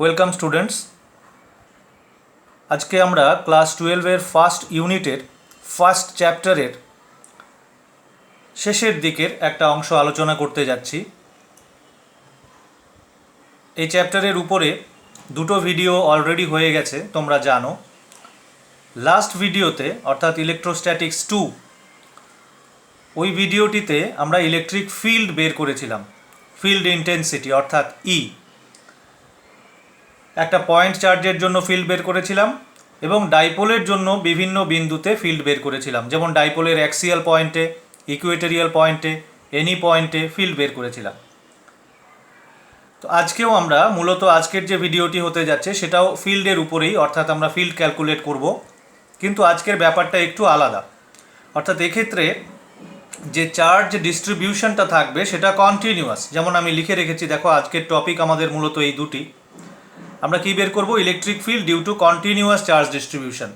Welcome students. আজকে আমরা class 12-এর first ইউনিটের ফার্স্ট চ্যাপ্টারের শেষের দিকের একটা অংশ আলোচনা করতে যাচ্ছি। এই চ্যাপ্টারের উপরে দুটো ভিডিও অলরেডি হয়ে গেছে, তোমরা জানো। লাস্ট ভিডিওতে অর্থাৎ ইলেকট্রোস্ট্যাটিক্স 2, ওই ভিডিওটিতে আমরা ইলেকট্রিক ফিল্ড বের করেছিলাম, ফিল্ড ইন্টেন্সিটি অর্থাৎ ই। একটা পয়েন্ট চার্জের জন্য ফিল্ড বের করেছিলাম এবং ডাইপোলের জন্য বিভিন্ন বিন্দুতে ফিল্ড বের করেছিলাম, যেমন ডাইপোলের অ্যাক্সিয়াল পয়েন্টে, ইকুয়েটোরিয়াল পয়েন্টে, এনি পয়েন্টে ফিল্ড বের করেছিলাম। তো আজকেও আমরা মূলত আজকের যে ভিডিওটি হতে যাচ্ছে সেটাও ফিল্ডের উপরেই, অর্থাৎ আমরা ফিল্ড ক্যালকুলেট করব, কিন্তু আজকের ব্যাপারটা একটু আলাদা। অর্থাৎ এক্ষেত্রে যে চার্জ ডিস্ট্রিবিউশনটা থাকবে সেটা কন্টিনিউয়াস। যেমন আমি লিখে রেখেছি, দেখো আজকের টপিক আমাদের মূলত এই দুটি। আমরা কী বের করব? Electric field due to continuous charge distribution.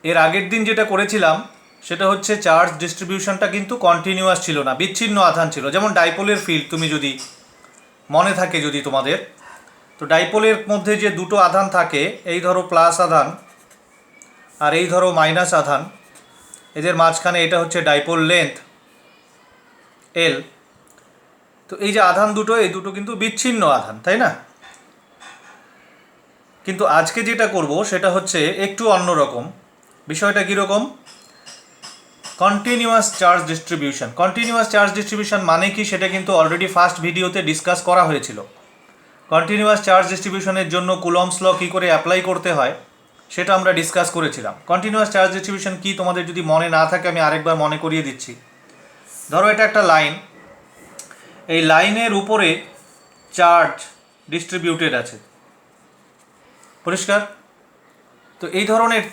এর আগের দিন যেটা করেছিলাম সেটা হচ্ছে চার্জ ডিস্ট্রিবিউশনটা কিন্তু কন্টিনিউয়াস ছিল না, বিচ্ছিন্ন আধান ছিল। যেমন ডাইপোলের ফিল্ড তুমি যদি মনে থাকে, যদি তোমাদের, তো ডাইপোলের মধ্যে যে দুটো আধান থাকে, এই ধরো প্লাস আধান আর এই ধরো মাইনাস আধান, এদের মাঝখানে এটা হচ্ছে ডাইপোল লেন্থ এল। তো এই যে আধান দুটো, এই দুটো কিন্তু বিচ্ছিন্ন আধান, তাই না? কিন্তু আজকে যেটা করব সেটা হচ্ছে একটু অন্যরকম। বিষয়টা কীরকম? Continuous charge distribution. Continuous charge distribution মানে কি সেটা কিন্তু অলরেডি ফার্স্ট ভিডিওতে ডিসকাস করা হয়েছিল। কন্টিনিউয়াস চার্জ ডিস্ট্রিবিউশনের জন্য কুলম্বস ল কী করে অ্যাপ্লাই করতে হয় সেটা আমরা ডিসকাস করেছিলাম। কন্টিনিউয়াস চার্জ ডিস্ট্রিবিউশন কি তোমাদের যদি মনে না থাকে আমি আরেকবার মনে করিয়ে দিচ্ছি। ধরো এটা একটা লাইন, এই লাইনের উপরে চার্জ ডিস্ট্রিবিউটেড আছে, পরিষ্কার? তো এই ধরনের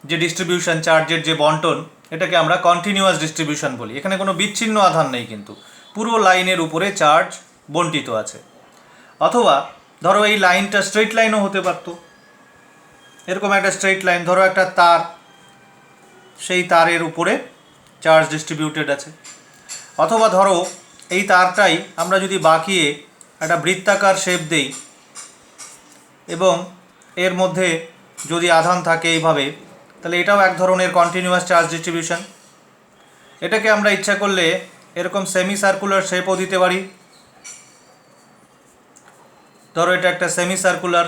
যে ডিস্ট্রিবিউশন, চার্জের যে বন্টন, এটাকে আমরা কন্টিনিউয়াস ডিস্ট্রিবিউশন বলি। এখানে কোনো বিচ্ছিন্ন আধান নেই, কিন্তু পুরো লাইনের উপরে চার্জ বন্টিত আছে। অথবা ধরো এই লাইনটা স্ট্রেট লাইনও হতে পারত, এরকম একটা স্ট্রেট লাইন, ধরো একটা তার, সেই তারের উপরে চার্জ ডিস্ট্রিবিউটেড আছে। অথবা ধরো এই তারটাই আমরা যদি বাঁকিয়ে একটা বৃত্তাকার শেপ দেই এবং এর মধ্যে যদি আধান থাকে এইভাবে, তাহলে এটাও এক ধরনের কন্টিনিউয়াস চার্জ ডিস্ট্রিবিউশন। এটাকে আমরা ইচ্ছা করলে এরকম সেমি সার্কুলার শেপও দিতে পারি। ধরো এটা একটা সেমি সার্কুলার,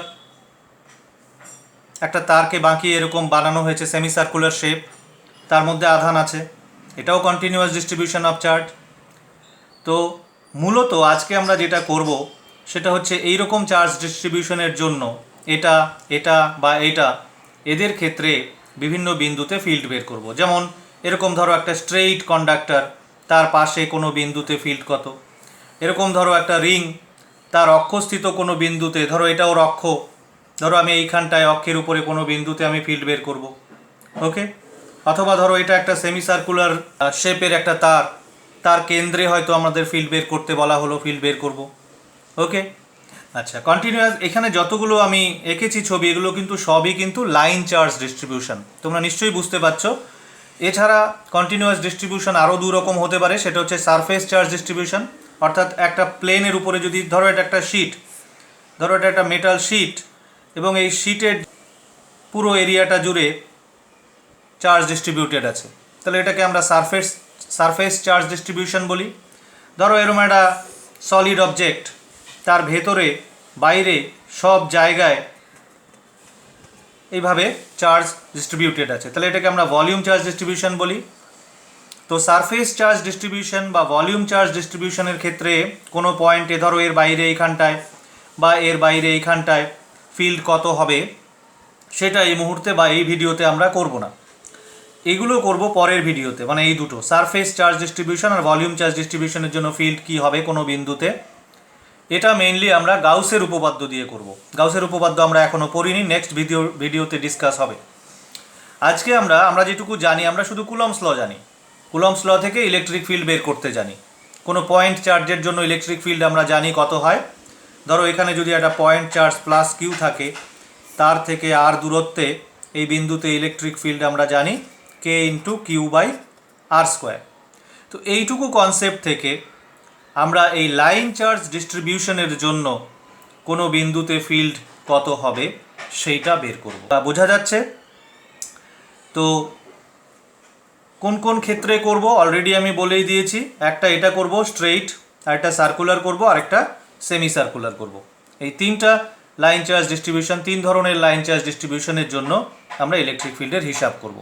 একটা তারকে বাঁকিয়ে এরকম বানানো হয়েছে সেমি সার্কুলার শেপ, তার মধ্যে আধান আছে, এটাও কন্টিনিউয়াস ডিস্ট্রিবিউশন অফ চার্জ। তো মূলত আজকে আমরা যেটা করব সেটা হচ্ছে এই রকম চার্জ ডিস্ট্রিবিউশনের জন্য এটা, এটা বা এটা, এদের ক্ষেত্রে বিভিন্ন বিন্দুতে ফিল্ড বের করব। যেমন এরকম ধরো একটা স্ট্রেইট কন্ডাক্টর, তার পাশে কোনো বিন্দুতে ফিল্ড কত। এরকম ধরো একটা রিং, তার অক্ষস্থিত কোনো বিন্দুতে, ধরো এটাও অক্ষ, ধরো আমি এইখানটায় অক্ষের উপরে কোনো বিন্দুতে আমি ফিল্ড বের করব, ওকে। অথবা ধরো এটা একটা সেমি সার্কুলার শেপের একটা তার, তার কেন্দ্রে হয়তো আমাদের ফিল্ড বের করতে বলা হলো, ফিল্ড বের করব, ওকে। আচ্ছা, কন্টিনিউয়াস এখানে যতগুলো আমি এঁকেছি ছবি, এগুলো কিন্তু সবই কিন্তু লাইন চার্জ ডিস্ট্রিবিউশন, তোমরা নিশ্চয়ই বুঝতে পারছো। এছাড়া কন্টিনিউয়াস ডিস্ট্রিবিউশন আরও দু রকম হতে পারে, সেটা হচ্ছে সারফেস চার্জ ডিস্ট্রিবিউশন। অর্থাৎ একটা প্লেনের উপরে যদি, ধরো এটা একটা শিট, ধরো এটা একটা মেটাল শিট, এবং এই শিটের পুরো এরিয়াটা জুড়ে চার্জ ডিস্ট্রিবিউটেড আছে, তাহলে এটাকে আমরা সারফেস চার্জ ডিস্ট্রিবিউশন বলি। ধরো এরকম একটা সলিড অবজেক্ট, তার ভেতরে বাইরে সব জায়গায় এইভাবে চার্জ ডিস্ট্রিবিউটেড আছে, তাহলে এটাকে আমরা ভলিউম চার্জ ডিস্ট্রিবিউশন বলি। তো সারফেস চার্জ ডিস্ট্রিবিউশন বা ভলিউম চার্জ ডিস্ট্রিবিউশনের ক্ষেত্রে কোনো পয়েন্টে, ধরো এর বাইরে এইখানটায় বা এর বাইরে এইখানটায় ফিল্ড কত হবে সেটা এই মুহূর্তে বা এই ভিডিওতে আমরা করব না, এগুলো করব পরের ভিডিওতে। মানে এই দুটো, সারফেস চার্জ ডিস্ট্রিবিউশন আর ভলিউম চার্জ ডিস্ট্রিবিউশনের জন্য ফিল্ড কী হবে কোনো বিন্দুতে, এটা মেইনলি আমরা গাউসের উপপাদ্য দিয়ে করব। গাউসের উপপাদ্য আমরা এখনও পড়িনি, নেক্সট ভিডিওতে ডিসকাস হবে। আজকে আমরা যেটুকু জানি, আমরা শুধু কুলম্বস ল জানি। কুলম্বস ল থেকে ইলেকট্রিক ফিল্ড বের করতে জানি। কোনো পয়েন্ট চার্জের জন্য ইলেকট্রিক ফিল্ড আমরা জানি কত হয়। ধরো এখানে যদি একটা পয়েন্ট চার্জ প্লাস কিউ থাকে, তার থেকে আর দূরত্বে এই বিন্দুতে ইলেকট্রিক ফিল্ড আমরা জানি k into q by R square. তো এইটুকু কনসেপ্ট থেকে আমরা এই লাইন চার্জ ডিস্ট্রিবিউশনের জন্য কোনো বিন্দুতে ফিল্ড কত হবে সেইটা বের করব। বোঝা যাচ্ছে? তো কোন কোন ক্ষেত্রে করব অলরেডি আমি বলেই দিয়েছি। একটা এটা করব স্ট্রেইট, আর একটা সার্কুলার করব, আর একটা সেমি সার্কুলার করব। এই তিনটা লাইন চার্জ ডিস্ট্রিবিউশন, তিন ধরনের লাইন চার্জ ডিস্ট্রিবিউশনের জন্য আমরা ইলেকট্রিক ফিল্ডের হিসাব করব।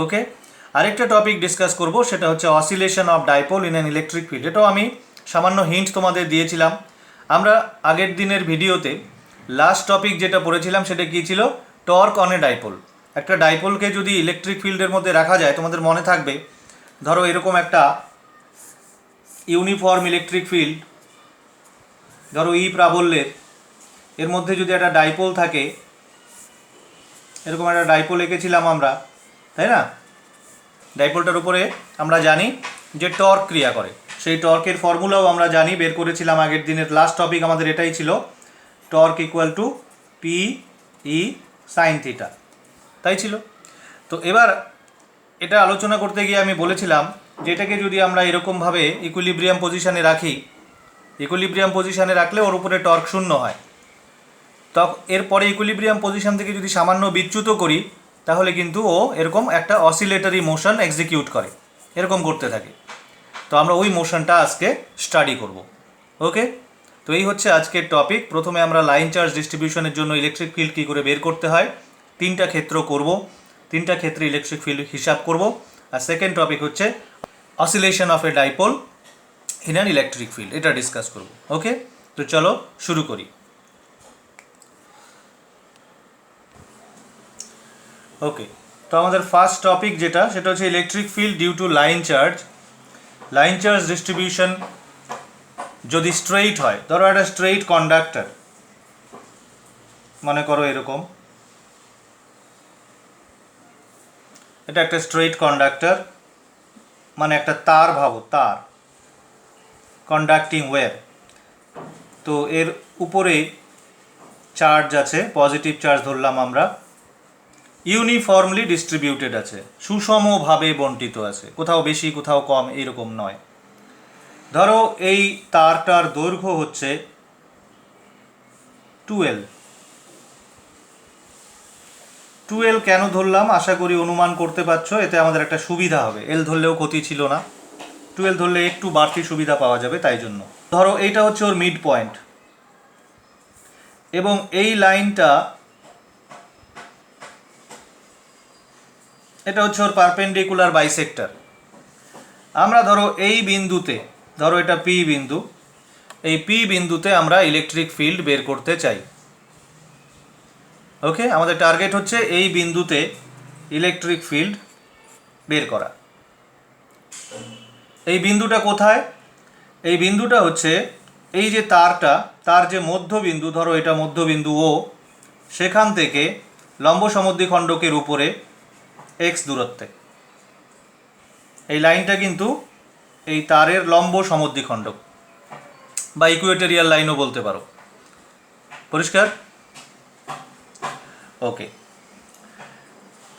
ওকে, আরেকটা টপিক ডিসকাস করব, সেটা হচ্ছে oscillation of dipole in an electric field. এটাও আমি সামান্য হিন্ট তোমাদের দিয়েছিলাম। আমরা আগের দিনের ভিডিওতে লাস্ট টপিক যেটা পড়েছিলাম সেটা কী ছিল? Torque on a dipole. একটা ডাইপোলকে যদি ইলেকট্রিক ফিল্ডের মধ্যে রাখা যায়, তোমাদের মনে থাকবে, ধরো এরকম একটা ইউনিফর্ম ইলেকট্রিক ফিল্ড, ধরো ই প্রাবল্যের, এর মধ্যে যদি একটা ডাইপোল থাকে, এরকম একটা ডাইপোল এঁকেছিলাম আমরা, তাই না? ডাইপোলটার উপরে আমরা জানি যে টর্ক ক্রিয়া করে, সেই টর্কের ফর্মুলাও আমরা জানি, বের করেছিলাম আগের দিনের লাস্ট টপিক আমাদের এটাই ছিল, torque equal to p E sign theta, তাই ছিল। তো এবার এটা আলোচনা করতে গিয়ে আমি বলেছিলাম যে এটাকে যদি আমরা এরকমভাবে ইকুইলিব্রিয়াম পজিশানে রাখি, ইকুইলিব্রিয়াম পজিশানে রাখলে ওর উপরে টর্ক শূন্য হয়। এরপরে ইকুইলিব্রিয়াম পজিশন থেকে যদি সামান্য বিচ্যুত করি, তাহলে কিন্তু ও এরকম একটা অসিলেটরি মোশন এক্সিকিউট করে, এরকম করতে থাকে। তো আমরা ওই মোশনটা আজকে স্টাডি করব। ওকে, তো এই হচ্ছে আজকের টপিক। প্রথমে আমরা লাইন চার্জ ডিস্ট্রিবিউশনের জন্য ইলেকট্রিক ফিল্ড কী করে বের করতে হয়, তিনটা ক্ষেত্র করব, তিনটা ক্ষেত্রে ইলেকট্রিক ফিল্ড হিসাব করব। আর সেকেন্ড টপিক হচ্ছে oscillation of A dipole in an electric field, এটা ডিসকাস করব। ওকে, তো চলো শুরু করি। ওকে, তো আমাদের ফার্স্ট টপিক যেটা, সেটা হচ্ছে electric field due to line charge. Line charge distribution যদি স্ট্রেইট হয়, ধরো একটা স্ট্রেইট কন্ডাক্টর, মনে করো এরকম, এটা একটা স্ট্রেইট কন্ডাক্টর, মানে একটা তার, ভাবো তার, কন্ডাক্টিং ওয়্যার। তো এর উপরে চার্জ আছে, পজিটিভ চার্জ ধরলাম আমরা, ইউনিফর্মলি ডিস্ট্রিবিউটেড আছে, সুষমভাবে বন্টিত আছে, কোথাও বেশি কোথাও কম এইরকম নয়। ধরো এই তারটার দৈর্ঘ্য হচ্ছে 12 কেন ধরলাম আশা করি অনুমান করতে পারছো, এতে আমাদের একটা সুবিধা হবে, এল ধরলেও ক্ষতি ছিল না, 12 ধরলে একটু বাড়তি সুবিধা পাওয়া যাবে, তাই জন্য। ধরো এইটা হচ্ছে ওর মিড পয়েন্ট, এবং এই লাইনটা, এটা হচ্ছে ওর পারপেন্ডিকুলার বাইসেক্টর। আমরা ধরো এই বিন্দুতে, ধরো এটা পি বিন্দু, এই পি বিন্দুতে আমরা ইলেকট্রিক ফিল্ড বের করতে চাই। ওকে, আমাদের টার্গেট হচ্ছে এই বিন্দুতে ইলেকট্রিক ফিল্ড বের করা। এই বিন্দুটা কোথায়? এই বিন্দুটা হচ্ছে এই যে তারটা, তার যে মধ্যবিন্দু, ধরো এটা মধ্যবিন্দু ও, সেখান থেকে লম্ব সমদ্বিখণ্ডকের উপরে এক্স দূরত্বে। এই লাইনটা কিন্তু এই তারের লম্ব সমদ্বিখণ্ডক বা ইকুয়েটোরিয়াল লাইনও বলতে পারো। পরিষ্কার? ওকে,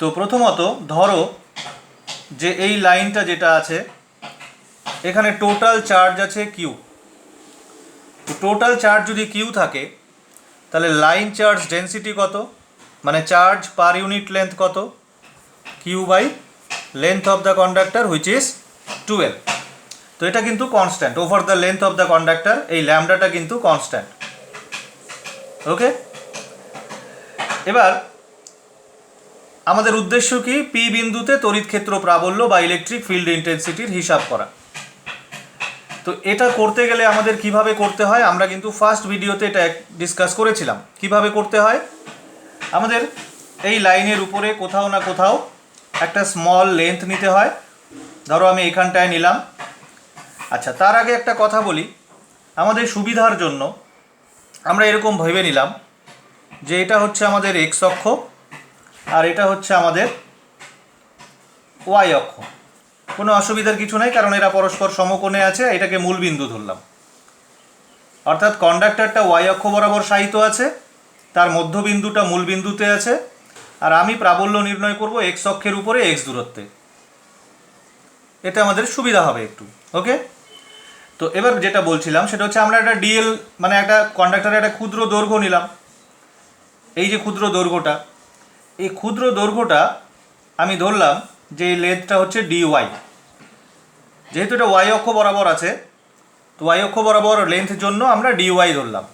তো প্রথমত ধরো যে এই লাইনটা যেটা আছে, এখানে টোটাল চার্জ আছে কিউ। টোটাল চার্জ যদি কিউ থাকে, তাহলে লাইন চার্জ ডেন্সিটি কত, মানে চার্জ পার ইউনিট লেন্থ কত? Q by length of the conductor which is 12। তো এটা কিন্তু constant over the length of the conductor, এই ল্যামডাটা কিন্তু কনস্ট্যান্ট। ওকে, এবার আমাদের উদ্দেশ্য কি? পি বিন্দুতে তড়িৎ ক্ষেত্র প্রাবল্য বা ইলেকট্রিক ফিল্ড ইন্টেন্সিটির হিসাব করা। তো এটা করতে গেলে আমাদের কিভাবে করতে হয়, আমরা কিন্তু ফার্স্ট ভিডিওতে এটা ডিসকাস করেছিলাম কিভাবে করতে হয়। আমাদের এই লাইনের উপরে কোথাও না কোথাও একটা স্মল লেন্থ নিতে হয়, ধরো আমি এখানটায় নিলাম। আচ্ছা, তার আগে একটা কথা বলি, আমাদের সুবিধার জন্য আমরা এরকম ভেবে নিলাম যে এটা হচ্ছে আমাদের এক্স অক্ষ, আর এটা হচ্ছে আমাদের ওয়াই অক্ষ। কোনো অসুবিধার কিছু নাই, কারণ এরা পরস্পর সমকোণে আছে, এটাকে মূলবিন্দু ধরলাম। অর্থাৎ কন্ডাক্টরটা ওয়াই অক্ষ বরাবর শায়িত আছে, তার মধ্যবিন্দুটা মূলবিন্দুতে আছে, আর আমি প্রাবল্য নির্ণয় করব এক্স অক্ষের উপরে এক্স দূরত্বে। এতে আমাদের সুবিধা হবে একটু। ওকে, তো এবার যেটা বলছিলাম সেটা হচ্ছে আমরা একটা ডিএল মানে একটা কন্ডাক্টরের একটা ক্ষুদ্র দৈর্ঘ্য নিলাম, এই যে ক্ষুদ্র দৈর্ঘ্যটা, এই ক্ষুদ্র দৈর্ঘ্যটা আমি ধরলাম যে এই লেন্থটা হচ্ছে ডিওয়াই। যেহেতু এটা ওয়াই অক্ষ বরাবর আছে, তো ওয়াই অক্ষ বরাবর লেন্থের জন্য আমরা ডিওয়াই ধরলাম,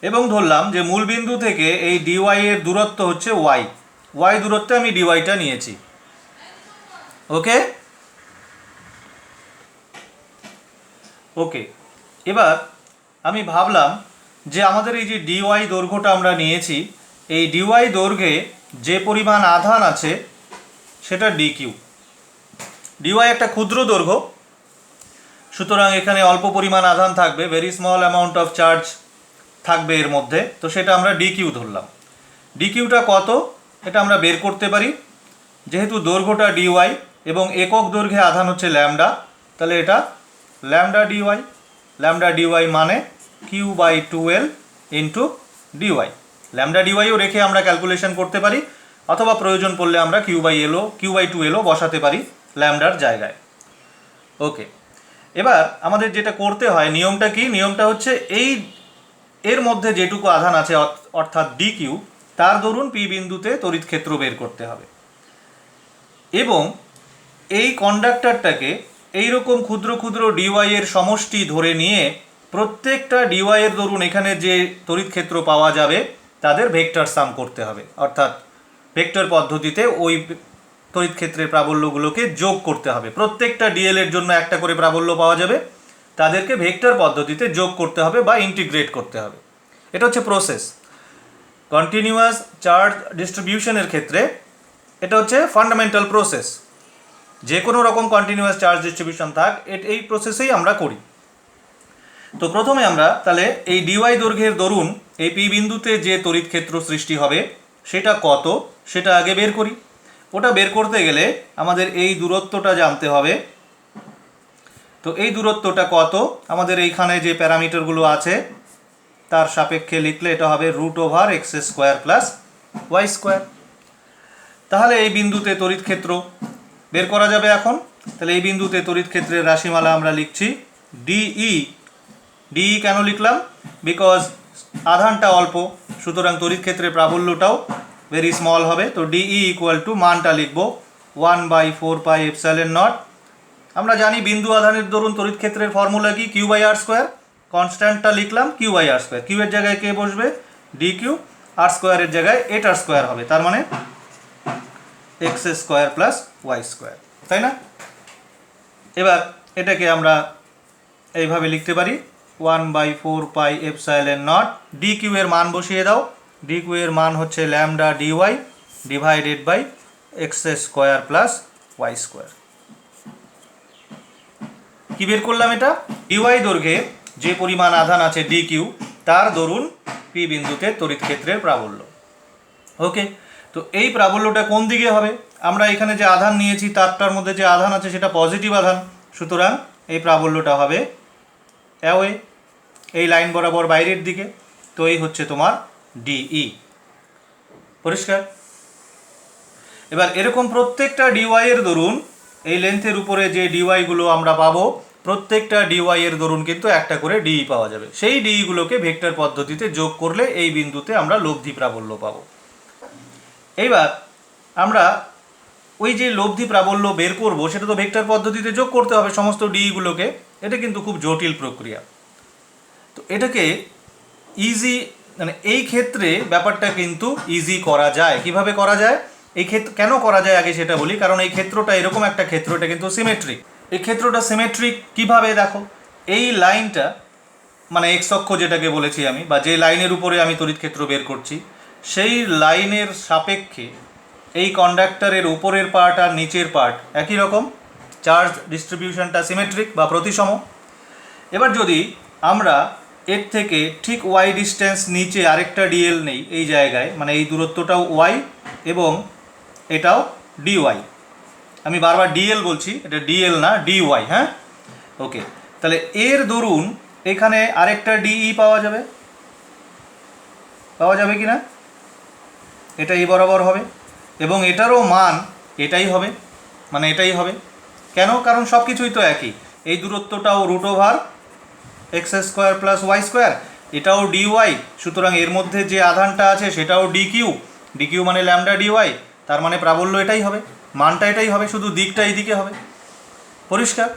এবং ধরলাম যে মূল বিন্দু থেকে এই ডিওয়াই এর দূরত্ব হচ্ছে ওয়াই, ওয়াই দূরত্বে আমি ডিওয়াইটা নিয়েছি। ওকে ওকে এবার আমি ভাবলাম যে আমাদের এই যে ডিওয়াই দৈর্ঘ্যটা আমরা নিয়েছি, এই ডিওয়াই দৈর্ঘ্যে যে পরিমাণ আধান আছে সেটা ডিকিউ। ডিওয়াই একটা ক্ষুদ্র দৈর্ঘ্য, সুতরাং এখানে অল্প পরিমাণ আধান থাকবে, very small amount of charge থাকবে এর মধ্যে, তো সেটা আমরা ডিকিউ ধরলাম। ডিকিউটা কত এটা আমরা বের করতে পারি, যেহেতু দৈর্ঘ্যটা ডিওয়াই এবং একক দৈর্ঘ্যে আধান হচ্ছে ল্যামডা, তাহলে এটা ল্যামডা ডিওয়াই। ল্যামডা ডিওয়াই মানে q by 2L into d y. Lambda ডিওয়াইও রেখে আমরা ক্যালকুলেশন করতে পারি, অথবা প্রয়োজন পড়লে আমরা কিউ বাই 2Lও বসাতে পারি ল্যামডার জায়গায়। ওকে, এবার আমাদের যেটা করতে হয়, নিয়মটা কি? নিয়মটা হচ্ছে এর মধ্যে যেটুকু আধান আছে অর্থাৎ ডিকিউ, তার দরুন পি বিন্দুতে তড়িৎ ক্ষেত্র বের করতে হবে, এবং এই কন্ডাক্টরটাকে এইরকম ক্ষুদ্র ক্ষুদ্র ডিওয়াই এর সমষ্টি ধরে নিয়ে প্রত্যেকটা ডিওয়াই এর দরুন এখানে যে তড়িৎ ক্ষেত্র পাওয়া যাবে তাদের ভেক্টর সাম করতে হবে, অর্থাৎ ভেক্টর পদ্ধতিতে ওই তড়িৎ ক্ষেত্রের প্রাবল্যগুলোকে যোগ করতে হবে। প্রত্যেকটা ডিএল এর জন্য একটা করে প্রাবল্য পাওয়া যাবে, তাদেরকে ভেক্টর পদ্ধতিতে যোগ করতে হবে বা ইন্টিগ্রেট করতে হবে। এটা হচ্ছে প্রসেস। কন্টিনিউয়াস চার্জ ডিস্ট্রিবিউশনের ক্ষেত্রে এটা হচ্ছে ফান্ডামেন্টাল প্রসেস। যে কোনো রকম কন্টিনিউয়াস চার্জ ডিস্ট্রিবিউশন থাক, এই প্রসেসেই আমরা করি। তো প্রথমে আমরা তাহলে এই ডিওয়াই দৈর্ঘ্যের দরুন এই পি বিন্দুতে যে তড়িৎ ক্ষেত্র সৃষ্টি হবে সেটা কত সেটা আগে বের করি। ওটা বের করতে গেলে আমাদের এই দূরত্বটা জানতে হবে। তো এই দূরত্বটা কত আমাদের এইখানে যে প্যারামিটারগুলো আছে তার সাপেক্ষে লিখলে এটা হবে √x² প্লাস y²। তাহলে এই বিন্দুতে তড়িৎ ক্ষেত্র বের করা যাবে এখন। তাহলে এই বিন্দুতে তড়িৎ ক্ষেত্রের রাশিমালা আমরা লিখছি ডিই। ডিই কেন লিখলাম? বিকজ আধানটা অল্প, সুতরাং তড়িৎ ক্ষেত্রের প্রাবল্যটাও ভেরি স্মল হবে। তো ডিই ইকুয়াল টু মানটা লিখব 1/4πε0। আমরা জানি বিন্দু আধানের দরুন তড়িৎ ক্ষেত্রের ফর্মুলা কি? Q/r²। কনস্ট্যান্টটা লিখলাম Q/r²। কিউ এর জায়গায় কে বসবে? ডিকিউ। r² এর জায়গায় এটার স্কোয়ার হবে, তার মানে x² প্লাস y², তাই না? এবার এটাকে আমরা এইভাবে লিখতে পারি 1/4πε0। ডিকিউ এর মান বসিয়ে দাও। ডিকিউ এর মান হচ্ছে lambda dy divided by x² plus y²। কি বের করলাম এটা? ডিওয়াই দৈর্ঘ্যে যে পরিমাণ আধান আছে ডিকিউ, তার দরুন পি বিন্দুতে তড়িৎ ক্ষেত্রের প্রাবল্য। ওকে, তো এই প্রাবল্যটা কোন দিকে হবে? আমরা এখানে যে আধান নিয়েছি তারটার মধ্যে যে আধান আছে সেটা পজিটিভ আধান, সুতরাং এই প্রাবল্যটা হবে অ্যাওয়ে, এই লাইন বরাবর বাইরের দিকে। তো এই হচ্ছে তোমার ডিই। পরিষ্কার? এবার এরকম প্রত্যেকটা ডিওয়াই এর দরুন এই লেন্থের উপরে যে ডিওয়াইগুলো আমরা পাবো, প্রত্যেকটা ডিওয়াই এর দরুন কিন্তু একটা করে ডিই পাওয়া যাবে। সেই ডিইগুলোকে ভেক্টর পদ্ধতিতে যোগ করলে এই বিন্দুতে আমরা লব্ধি প্রাবল্য পাবো। এইবার আমরা ওই যে লব্ধি প্রাবল্য বের করব সেটা তো ভেক্টর পদ্ধতিতে যোগ করতে হবে সমস্ত ডিইগুলোকে। এটা কিন্তু খুব জটিল প্রক্রিয়া। তো এটাকে ইজি, মানে এই ক্ষেত্রে ব্যাপারটা কিন্তু ইজি করা যায়। কিভাবে করা যায়? এই ক্ষেত্র কেন করা যায় আগে সেটা বলি। কারণ এই ক্ষেত্রটা এরকম একটা ক্ষেত্র, এটা কিন্তু সিমেট্রিক। এই ক্ষেত্রটা সিমেট্রিক কিভাবে? দেখো, এই লাইনটা মানে এক্স অক্ষ যেটাকে বলেছি আমি, বা যে লাইনের উপরে আমি তড়িৎ ক্ষেত্র বের করছি, সেই লাইনের সাপেক্ষে এই কন্ডাক্টরের উপরের পার্ট আর নিচের পার্ট একই রকম, চার্জ ডিস্ট্রিবিউশনটা সিমেট্রিক বা প্রতিসম। এবার যদি আমরা এর থেকে ঠিক ওয়াই ডিস্টেন্স নিচে আরেকটা ডিএল নেই এই জায়গায়, মানে এই দূরত্বটাও ওয়াই এবং এটাও ডিওয়াই। আমি বারবার ডিএল বলছি, এটা ডিএল না, ডিওয়াই। হ্যাঁ, ওকে। তাহলে এর দরুন এখানে আরেকটা ডিই পাওয়া যাবে কি না? এটা এই বরাবর হবে এবং এটারও মান এটাই হবে, মানে এটাই হবে। কেন? কারণ সব কিছুই তো একই। এই দূরত্বটাও √, x square plus y square, এটাও ডি ওয়াই, সুতরাং এর মধ্যে যে আধানটা আছে সেটাও ডি কিউ, ডি কিউ মানে ল্যামডা ডি ওয়াই, তার মানে প্রাবল্য এটাই হবে, মানটা এটাই হবে, শুধু দিকটা এই দিকে হবে। পরিষ্কার?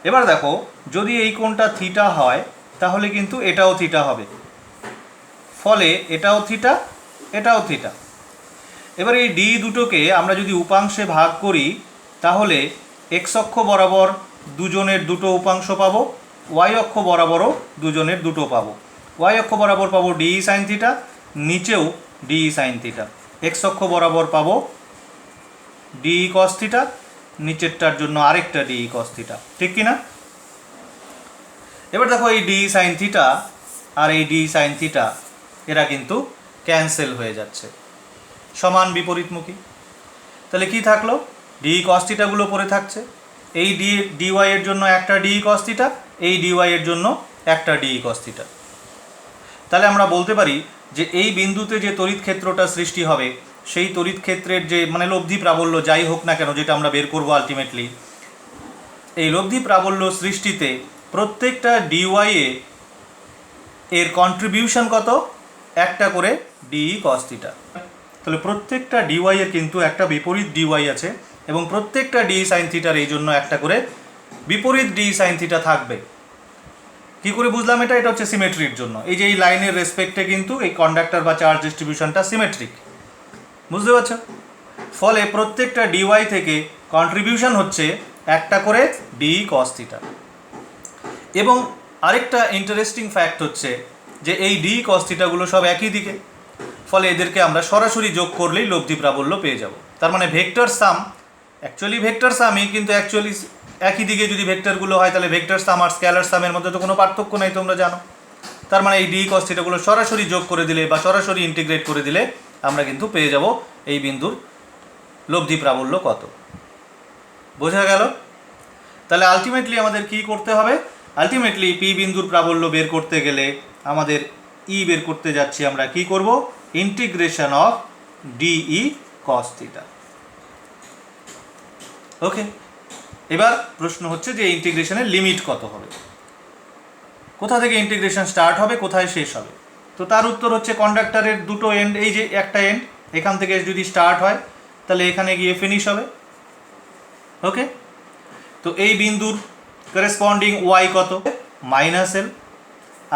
এবার দেখো, যদি এই কোণটা থিটা হয় তাহলে কিন্তু এটাও থিটা হবে, ফলে এটাও থিটা, এটাও থিটা। এবার এই ডি দুটোকে আমরা যদি উপাংশে ভাগ করি তাহলে এক্স অক্ষ বরাবর দুজনের দুটো উপাংশ পাবো, ওয়াই অক্ষ বরাবরও দুজনের দুটো পাবো। ওয়াই অক্ষ বরাবর পাবো ডিই সাইন থিটা, নিচেও ডিই সাইন থিটা। এক্স অক্ষ বরাবর পাবো ডিই কস থিটা, নিচেরটার জন্য আরেকটা ডিই কস থিটা, ঠিক কিনা? এবার দেখো, এই ডিই সাইন থিটা আর এই ডিই সাইন থিটা এরা কিন্তু ক্যান্সেল হয়ে যাচ্ছে, সমান বিপরীতমুখী। তাহলে কি থাকলো? ডিই কস থিটাগুলো পড়ে থাকছে, এই ডিওয়াই এর জন্য একটা ডিই কস থিটা, এই ডিওয়াই এর জন্য একটা ডিই কস থিটা। তাহলে আমরা বলতে পারি যে এই বিন্দুতে যে তড়িৎ ক্ষেত্রটা সৃষ্টি হবে সেই তড়িৎ ক্ষেত্রের যে মানে লব্ধি প্রাবল্য যাই হোক না কেন, যেটা আমরা বের করবো আলটিমেটলি, এই লব্ধি প্রাবল্য সৃষ্টিতে প্রত্যেকটা ডিওয়াই এর কন্ট্রিবিউশন কত? একটা করে ডিই কস থিটা। তাহলে প্রত্যেকটা ডিওয়াই এর কিন্তু একটা বিপরীত ডিওয়াই আছে এবং প্রত্যেকটা ডিই সাইন থিটার এই জন্য একটা করে বিপরীত ডিই সাইন থিটা থাকবে। কি করে বুঝলাম এটা? এটা হচ্ছে সিমেট্রির জন্য। এই যে এই লাইনের রেসপেক্টে কিন্তু এই কন্ডাক্টর বা চার্জ ডিস্ট্রিবিউশনটা সিমেট্রিক, বুঝতে পারছো? ফলে প্রত্যেকটা ডিওয়াই থেকে কন্ট্রিবিউশন হচ্ছে একটা করে ডিই কস থিটা। এবং আরেকটা ইন্টারেস্টিং ফ্যাক্ট হচ্ছে যে এই ডিই কস থিটাগুলো সব একই দিকে, ফলে এদেরকে আমরা সরাসরি যোগ করলেই লব্ধি প্রাবল্য পেয়ে যাব। তার মানে ভেক্টর সাম অ্যাকচুয়ালি ভেক্টর সামই, কিন্তু অ্যাকচুয়ালি একই দিকে যদি ভেক্টরগুলো হয় তাহলে ভেক্টর সাম আর স্কেলার সামের মধ্যে তো কোনো পার্থক্য নেই, তোমরা জানো। তার মানে এই ডিই কস থিটাগুলো সরাসরি যোগ করে দিলে বা সরাসরি ইন্টিগ্রেট করে দিলে আমরা কিন্তু পেয়ে যাব এই বিন্দুর লব্ধি প্রাবল্য কত। বোঝা গেল? তাহলে আলটিমেটলি আমাদের কি করতে হবে? আলটিমেটলি পি বিন্দুর প্রাবল্য বের করতে গেলে আমাদের ই বের করতে যাচ্ছি আমরা, কি করব? Integration of d E cos theta. Okay, এবার প্রশ্ন হচ্ছে যে ইন্টিগ্রেশনের লিমিট কত হবে, কোথা থেকে ইন্টিগ্রেশন স্টার্ট হবে, কোথায় শেষ হবে? তো তার উত্তর হচ্ছে কন্ডাক্টরের দুটো এন্ড, এই যে একটা এন্ড এখান থেকে যদি স্টার্ট হয় তাহলে এখানে গিয়ে ফিনিশ হবে। ওকে, তো এই বিন্দুর করেসপন্ডিং ওয়াই কত? মাইনাস এল,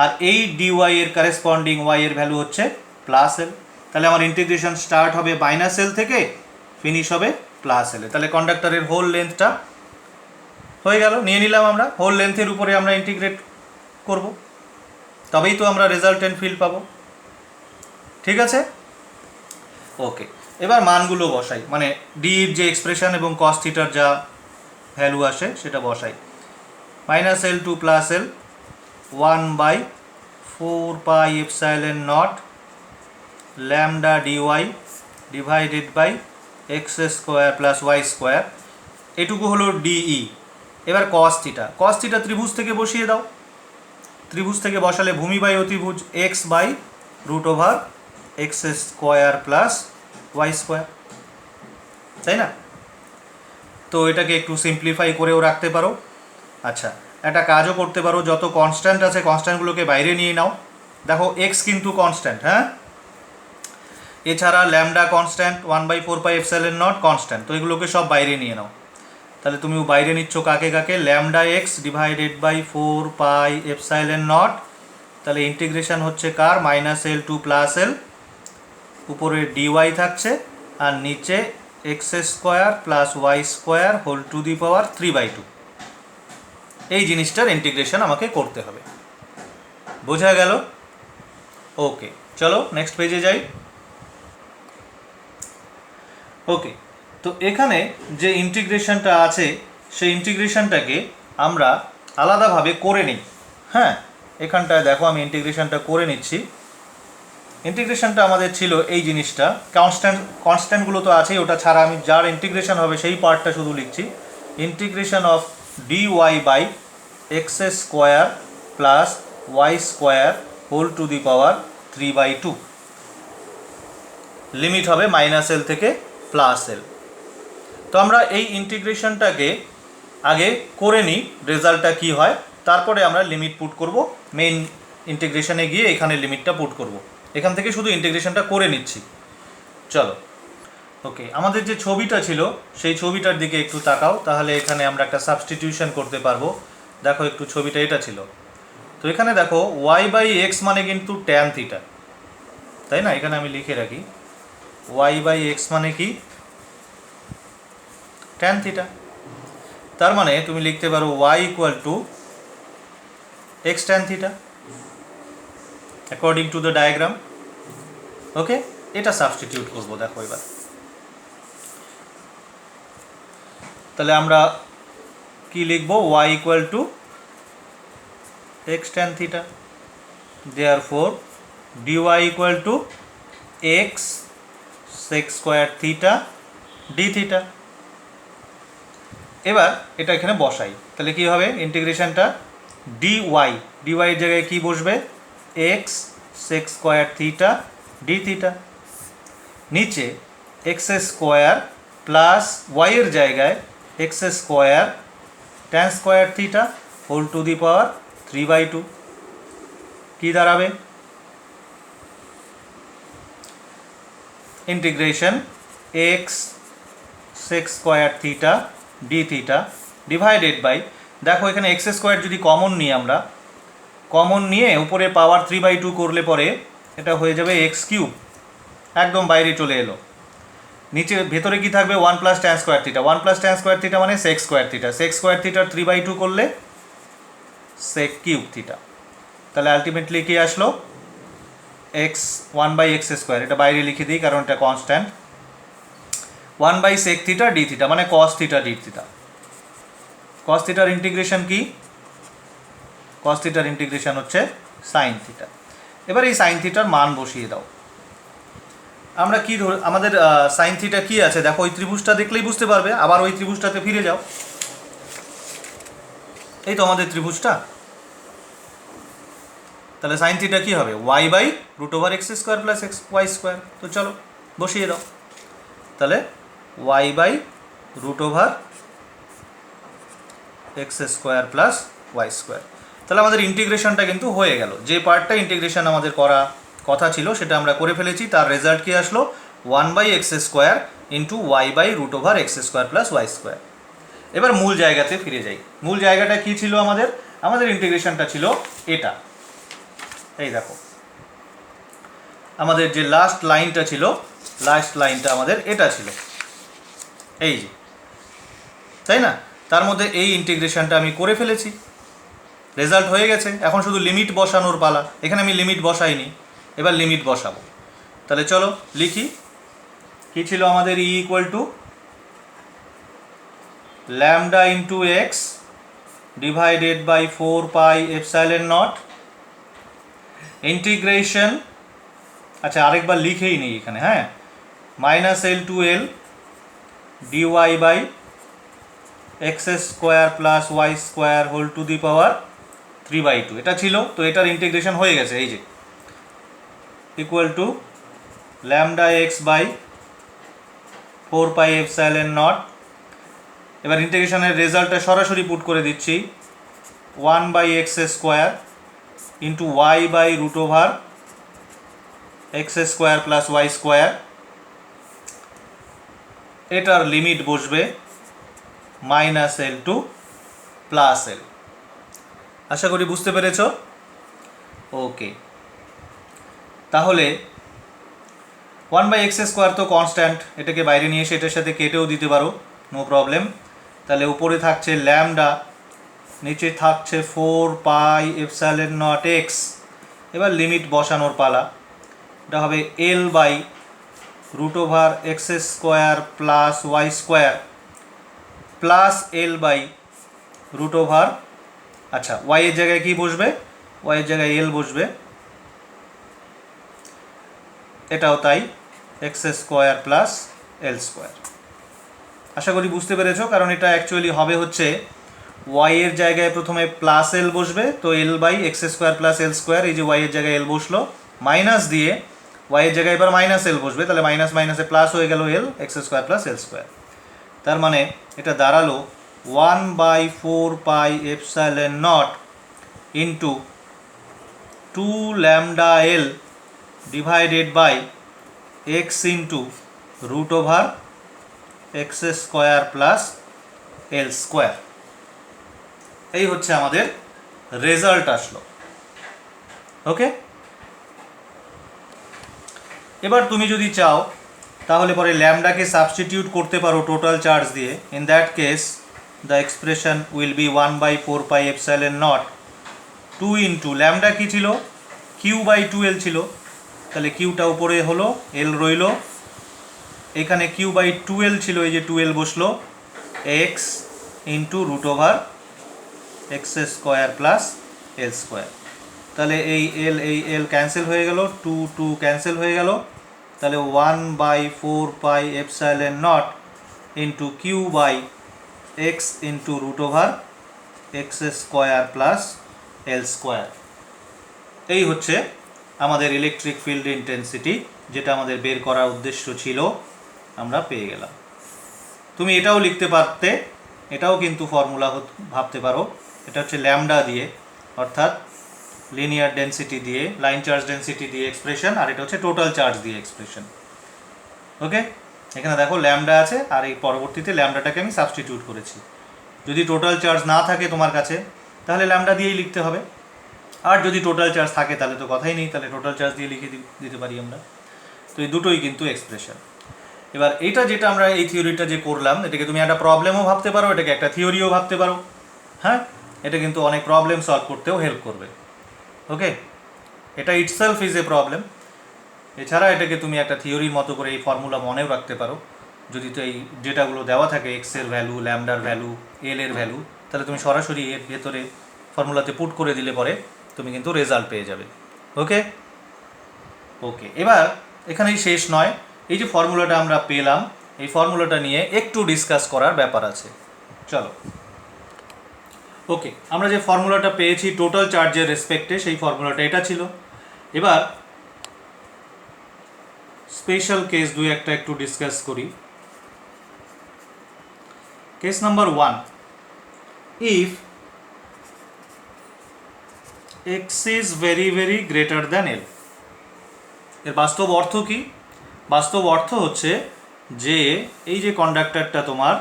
আর এই ডিওয়াই এর করেসপন্ডিং ওয়াই এর ভ্যালু হচ্ছে প্লাস এল। তাহলে আমার ইন্টিগ্রেশন স্টার্ট হবে মাইনাস এল থেকে, ফিনিশ হবে প্লাস এল। তাহলে কন্ডাক্টরের হোল লেন্থটা হয়ে গেল, নিয়ে নিলাম আমরা। হোল লেন্থের উপরে আমরা ইন্টিগ্রেট করব, তবেই তো আমরা রেজাল্টেন্ট ফিল্ড পাবো। ঠিক আছে? ওকে, এবার মানগুলো বসাই, মানে ডির যে এক্সপ্রেশন এবং কস থিটার যা ভ্যালু আসে সেটা বসাই। Minus L to plus L 1/4 pi epsilon naught lambda dy divided by x square plus y square, এটুকু হলো ডিই। এবার কস থিটা, কস থিটা ত্রিভুজ থেকে বসিয়ে দাও। ত্রিভুজ থেকে বসালে ভূমি বাই অতিভুজ x by root over x square plus y square, তাই না? তো এটাকে একটু সিম্পলিফাই করেও রাখতে পারো। আচ্ছা, একটা কাজও করতে পারো, যত কনস্ট্যান্ট আছে কনস্ট্যান্টগুলোকে বাইরে নিয়ে নাও। দেখো এক্স কিন্তু কনস্ট্যান্ট, হ্যাঁ, এছাড়া lambda constant, 1/4 pi epsilon not constant, তো এগুলোকে সব বাইরে নিয়ে নাও। তাহলে তুমি বাইরে নিচ্ছ কাকে কাকে? Lambda x divided by 4 pi epsilon naught. তাহলে ইন্টিগ্রেশন হচ্ছে কার? Minus L to plus L, উপরে ডিওয়াই থাকছে আর নিচে x square plus y square whole to the power 3/2। এই জিনিসটার ইন্টিগ্রেশন আমাকে করতে হবে। বোঝা গেল? ওকে, চলো নেক্সট পেজে যাই। ওকে, তো এখানে যে ইন্টিগ্রেশনটা আছে সেই ইন্টিগ্রেশনটাকে আমরা আলাদাভাবে করে নিই। হ্যাঁ, এখানটায় দেখো আমি ইন্টিগ্রেশনটা করে নিচ্ছি। ইন্টিগ্রেশনটা আমাদের ছিল এই জিনিসটা, কনস্ট্যান্টগুলো তো আছেই, ওটা ছাড়া আমি যার ইন্টিগ্রেশন হবে সেই পার্টটা শুধু লিখছি। Integration of dy by x square plus y square whole to the power 3/2, limit হবে মাইনাস এল থেকে প্লাস এল। তো আমরা এই ইন্টিগ্রেশনটাকে আগে করে নিই, রেজাল্টটা কী হয় তারপরে আমরা লিমিট পুট করব, মেইন ইন্টিগ্রেশনে গিয়ে এখানে লিমিটটা পুট করব। এখান থেকে শুধু ইন্টিগ্রেশনটা করে নিচ্ছি। চলো, ওকে, আমাদের যে ছবিটা ছিল সেই ছবিটার দিকে একটু তাকাও, তাহলে এখানে আমরা একটা সাবস্টিটিউশন করতে পারবো। দেখো একটু, ছবিটা এটা ছিল, তো এখানে দেখো y/x মানে কিন্তু ট্যান থিটা, তাই না? এখানে আমি লিখে রাখি y/x মানে কি? Tan theta. তার মানে তুমি লিখতে পারো y = x tan theta according to the diagram. Okay, এটা সাবস্টিটিউট করবো। দেখো এবার তাহলে আমরা কি লিখব? y = x tan theta, therefore dy = x sec square theta d theta। এবার এটা এখানে বসাই, তাহলে কি হবে? ইন্টিগ্রেশনটা dy এর জায়গায় কি বসবে? x sec square theta d theta। নিচে x স্কোয়ার প্লাস y এর জায়গায় x square tan square theta whole to the power 3/2 কি দাঁড়াবে? Integration x sec square theta d theta divided by, দেখো এখানে x স্কোয়ার যদি কমন নিই, আমরা কমন নিয়ে উপরে পাওয়ার 3/2 করলে পরে এটা হয়ে যাবে x³ একদম বাইরে চলে এলো। নিচে ভেতরে কি থাকবে? 1 + tan square theta, 1 + tan square theta মানে sec square theta, sec square theta 3/2 করলে sec³ theta। তাহলে আলটিমেটলি কি আসলো? x 1/x², এটা বাইরে লিখে দিই কারণ এটা constant, 1/sec theta d theta মানে cos theta d theta। cos থিটার ইন্টিগ্রেশন কি? cos থিটার ইন্টিগ্রেশন হচ্ছে sin থিটা। এবার এই sin থিটার মান বসিয়ে দাও। আমরা কি ধরে, আমাদের sin থিটা কি আছে দেখো, ওই ত্রিভুজটা দেখলেই বুঝতে পারবে। আবার ওই ত্রিভুজটাতে ফিরে যাও, এই তো আমাদের ত্রিভুজটা। তাহলে sin থিটা কি হবে? y/√x² + y²। তো চলো বসিয়ে দাও, তাহলে y/√x² + y²। তাহলে আমাদের ইন্টিগ্রেশনটা কিন্তু হয়ে গেল। যে পার্টটা ইন্টিগ্রেশন আমাদের করা কথা ছিল সেটা আমরা করে ফেলেছি। তার রেজাল্ট কি আসলো? 1/x² × y/√x² + y²। এবার মূল জায়গাতে ফিরে যাই। মূল জায়গাটা কি ছিল আমাদের? আমাদের ইন্টিগ্রেশনটা ছিল এটা, এই দেখো আমাদের যে লাস্ট লাইনটা ছিল, লাস্ট লাইনটা আমাদের এটা ছিল, এই যে, তাই না? তার মধ্যে এই ইন্টিগ্রেশনটা আমি করে ফেলেছি, রেজাল্ট হয়ে গেছে। এখন শুধু লিমিট বসানোর পালা। এখানে আমি লিমিট বসাইনি, এবার লিমিট বসাবো। তাহলে চলো লিখি, কি ছিল আমাদের? e = lambda × x divided by 4πε0 integration, আচ্ছা আরেকবার লিখেই নেই এখানে, হ্যাঁ, -l to l dy by x² + y² whole to the power 3/2 এটা ছিল। তো এটার ইন্টিগ্রেশন হয়ে গেছে, এই যে = λx বাই 4πε0। এবার ইন্টিগ্রেশনের রেজাল্টটা সরাসরি পুট করে দিচ্ছি, 1/x² × y/√x² + y²। এটার লিমিট বসবে -l to +l। আশা করি বুঝতে পেরেছ। ওকে, তাহলে 1/x² তো কনস্ট্যান্ট, এটাকে বাইরে নিয়ে এসে এটার সাথে কেটেও দিতে পারো, নো প্রবলেম। তাহলে উপরে থাকছে ল্যামডা, নিচে থাকছে 4πε0x। এবার লিমিট বসানোর পালা। এটা হবে l/√x² + y² প্লাস l/√, আচ্ছা y এর জায়গায় কি বসবে? y এর জায়গায় l বসবে, এটাও তাই, x² + l²। আশা করি বুঝতে পেরেছো, কারণ এটা অ্যাকচুয়ালি হবে হচ্ছে y এর জায়গায় প্রথমে +l বসবে, তো l/x² + l², এই যে y এর জায়গায় l বসলো, মাইনাস দিয়ে y এর জায়গায় এবার -l বসবে, তাহলে মাইনাস মাইনাসে প্লাস হয়ে গেল l x² + l²। তার মানে এটা দাঁড়ালো 1/4πε0 into 2 lambda L divided by x into root over x square plus L square. এই হচ্ছে আমাদের রেজাল্ট আসলো। ওকে, এবার তুমি যদি চাও তাহলে পরে ল্যামডাকে সাবস্টিটিউট করতে পারো টোটাল চার্জ দিয়ে। In that case the expression will be 1/4πε0 2 into lambda কী ছিল, Q/2L ছিল, তাহলে কিউটা উপরে হলো, এল রইল, এখানে Q/2L ছিল, এই যে 2L বসলো, x into root over x square plus L square. তাহলে এই এল ক্যান্সেল হয়ে গেল, 2 ক্যান্সেল হয়ে গেল, তাহলে 1/4πε0 into Q/x into root over x square plus L square. এই হচ্ছে আমাদের ইলেকট্রিক ফিল্ড ইন্টেন্সিটি, যেটা আমাদের বের করার উদ্দেশ্য ছিল, আমরা পেয়ে গেলাম। তুমি এটাও লিখতে পারতে, এটাও কিন্তু ফর্মুলা ভাবতে পারো, এটা হচ্ছে ল্যামডা দিয়ে, অর্থাৎ লিনিয়ার ডেন্সিটি দিয়ে, লাইন চার্জ ডেন্সিটি দিয়ে এক্সপ্রেশন, আর এটা হচ্ছে টোটাল চার্জ দিয়ে এক্সপ্রেশন। ওকে, এখানে দেখো ল্যামডা আছে, আর এই পরবর্তীতে ল্যামডাটাকে আমি সাবস্টিটিউট করেছি। যদি টোটাল চার্জ না থাকে তোমার কাছে তাহলে ল্যামডা দিয়েই লিখতে হবে, আর যদি টোটাল চার্জ থাকে তাহলে তো কথাই নেই, তাহলে টোটাল চার্জ দিয়ে লিখে দিতে পারি আমরা। তো এই দুটোই কিন্তু এক্সপ্রেশন। এবার এটা যেটা আমরা এই থিওরিটা যে করলাম, এটাকে তুমি একটা প্রবলেমও ভাবতে পারো, এটাকে একটা থিওরিও ভাবতে পারো। হ্যাঁ, এটা কিন্তু অনেক প্রবলেম সলভ করতেও হেল্প করবে। ওকে, এটা ইটসেলফ ইজ এ প্রবলেম। এছাড়া এটাকে তুমি একটা থিওরির মতো করে এই ফর্মুলা মনেও রাখতে পারো। যদি তো এই ডেটাগুলো দেওয়া থাকে, এক্সের ভ্যালু, ল্যামডার ভ্যালু, এল এর ভ্যালু, তাহলে তুমি সরাসরি এর ভেতরে ফর্মুলাতে পুট করে দিলে পরে তুমি কিন্তু রেজাল্ট পেয়ে যাবে। ওকে ওকে, এবার এখানেই শেষ নয়, এই যে ফর্মুলাটা আমরা পেলাম, এই ফর্মুলাটা নিয়ে একটু ডিসকাস করার ব্যাপার আছে। চলো, ওকে, আমরা যে ফর্মুলাটা পেয়েছি টোটাল চার্জের রেসপেক্টে, সেই ফর্মুলাটা এটা ছিল। এবার স্পেশাল কেস দুই একটা একটু ডিসকাস করি। Case number 1, if x is very very greater than L। এর বাস্তব অর্থ কি? বাস্তব অর্থ হচ্ছে যে এই যে কন্ডাক্টরটা তোমার,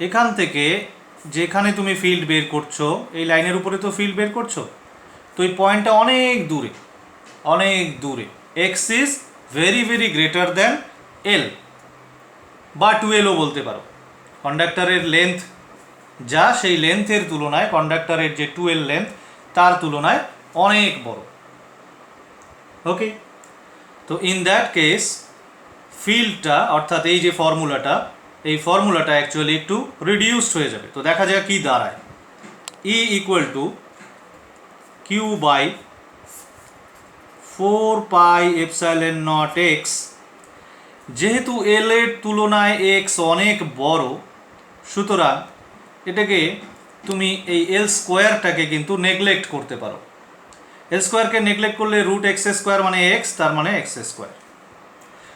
এখান থেকে যেখানে তুমি ফিল্ড বের করছো, এই লাইনের উপরে তো ফিল্ড বের করছো, তো এই পয়েন্টটা অনেক দূরে, অনেক দূরে। X is very very greater than L, বা 2Lও বলতে পারো। কন্ডাক্টরের লেন্থ যা, সেই লেন্থের তুলনায় কন্ডাক্টরের যে 2L লেন্থ, তার তুলনায় অনেক বড়। ওকে, তো ইন দ্যাট কেস ফিল্ডটা, অর্থাৎ এই যে ফর্মুলাটা, এই ফর্মুলাটা অ্যাকচুয়ালি একটু রিডিউসড হয়ে যাবে। তো দেখা যায় কি দাঁড়ায়, E ইকুয়াল টু Q/4πε0x। যেহেতু এল এর তুলনায় এক্স অনেক বড়, সুতরাং এটাকে তুমি এই এল স্কোয়ারটাকে কিন্তু নেগলেক্ট করতে পারো। এল স্কোয়ারকে নেগলেক্ট করলে রুট এক্স স্কোয়ার মানে এক্স, তার মানে এক্স স্কোয়ার।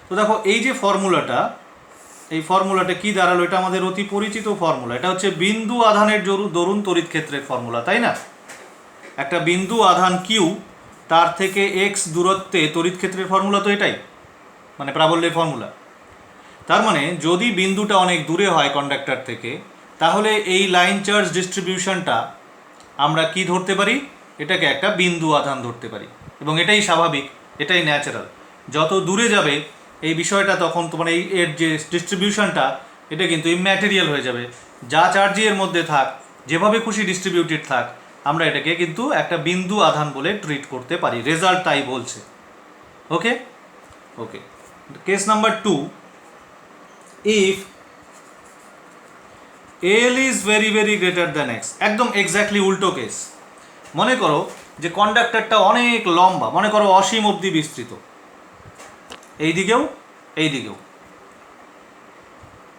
তো দেখো এই যে ফর্মুলাটা, এই ফর্মুলাটা কি দাঁড়ালো, এটা আমাদের অতি পরিচিত ফর্মুলা। এটা হচ্ছে বিন্দু আধানের দরুন তড়িৎ ক্ষেত্রের ফর্মুলা, তাই না? একটা বিন্দু আধান কিউ, তার থেকে এক্স দূরত্বে তড়িৎ ক্ষেত্রের ফর্মুলা তো এটাই, মানে প্রাবল্যের ফর্মুলা। তার মানে যদি বিন্দুটা অনেক দূরে হয় কন্ডাক্টর থেকে, তাহলে এই লাইন চার্জ ডিস্ট্রিবিউশনটা আমরা কি ধরতে পারি, এটাকে একটা বিন্দু আধান ধরতে পারি। এবং এটাই স্বাভাবিক, এটাই ন্যাচারাল। যত দূরে যাবে এই বিষয়টা, তখন তোমার এই এর যে ডিস্ট্রিবিউশনটা, এটা কিন্তু ইম্যাটেরিয়াল হয়ে যাবে। যা চার্জই এর মধ্যে থাক, যেভাবে খুশি ডিস্ট্রিবিউটেড থাক, আমরা এটাকে কিন্তু একটা বিন্দু আধান বলে ট্রিট করতে পারি। রেজাল্ট তাই বলছে। Okay okay, case number 2, if L is very very greater than X। একদম এক্স্যাক্টলি উল্টো কেস। মনে করো যে কন্ডাক্টরটা অনেক লম্বা, মনে করো অসীম অবধি বিস্তৃত, এই দিকেও এই দিকেও।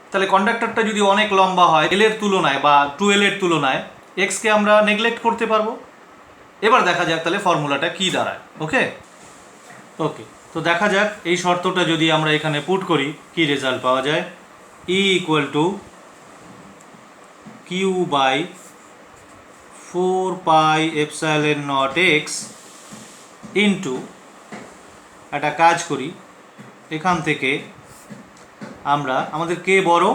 তাহলে কন্ডাক্টরটা যদি অনেক লম্বা হয় এল এর তুলনায় বা 2L এর তুলনায়, এক্সকে আমরা নেগলেক্ট করতে পারবো। এবার দেখা যাক তাহলে ফর্মুলাটা কি দাঁড়ায়। ওকে ওকে, তো দেখা যাক এই শর্তটা যদি আমরা এখানে পুট করি, কি রেজাল্ট পাওয়া যায়। E equal to q by 4πε0 x into, একটা কাজ করি, এখান থেকে আমরা আমাদের কে বড়,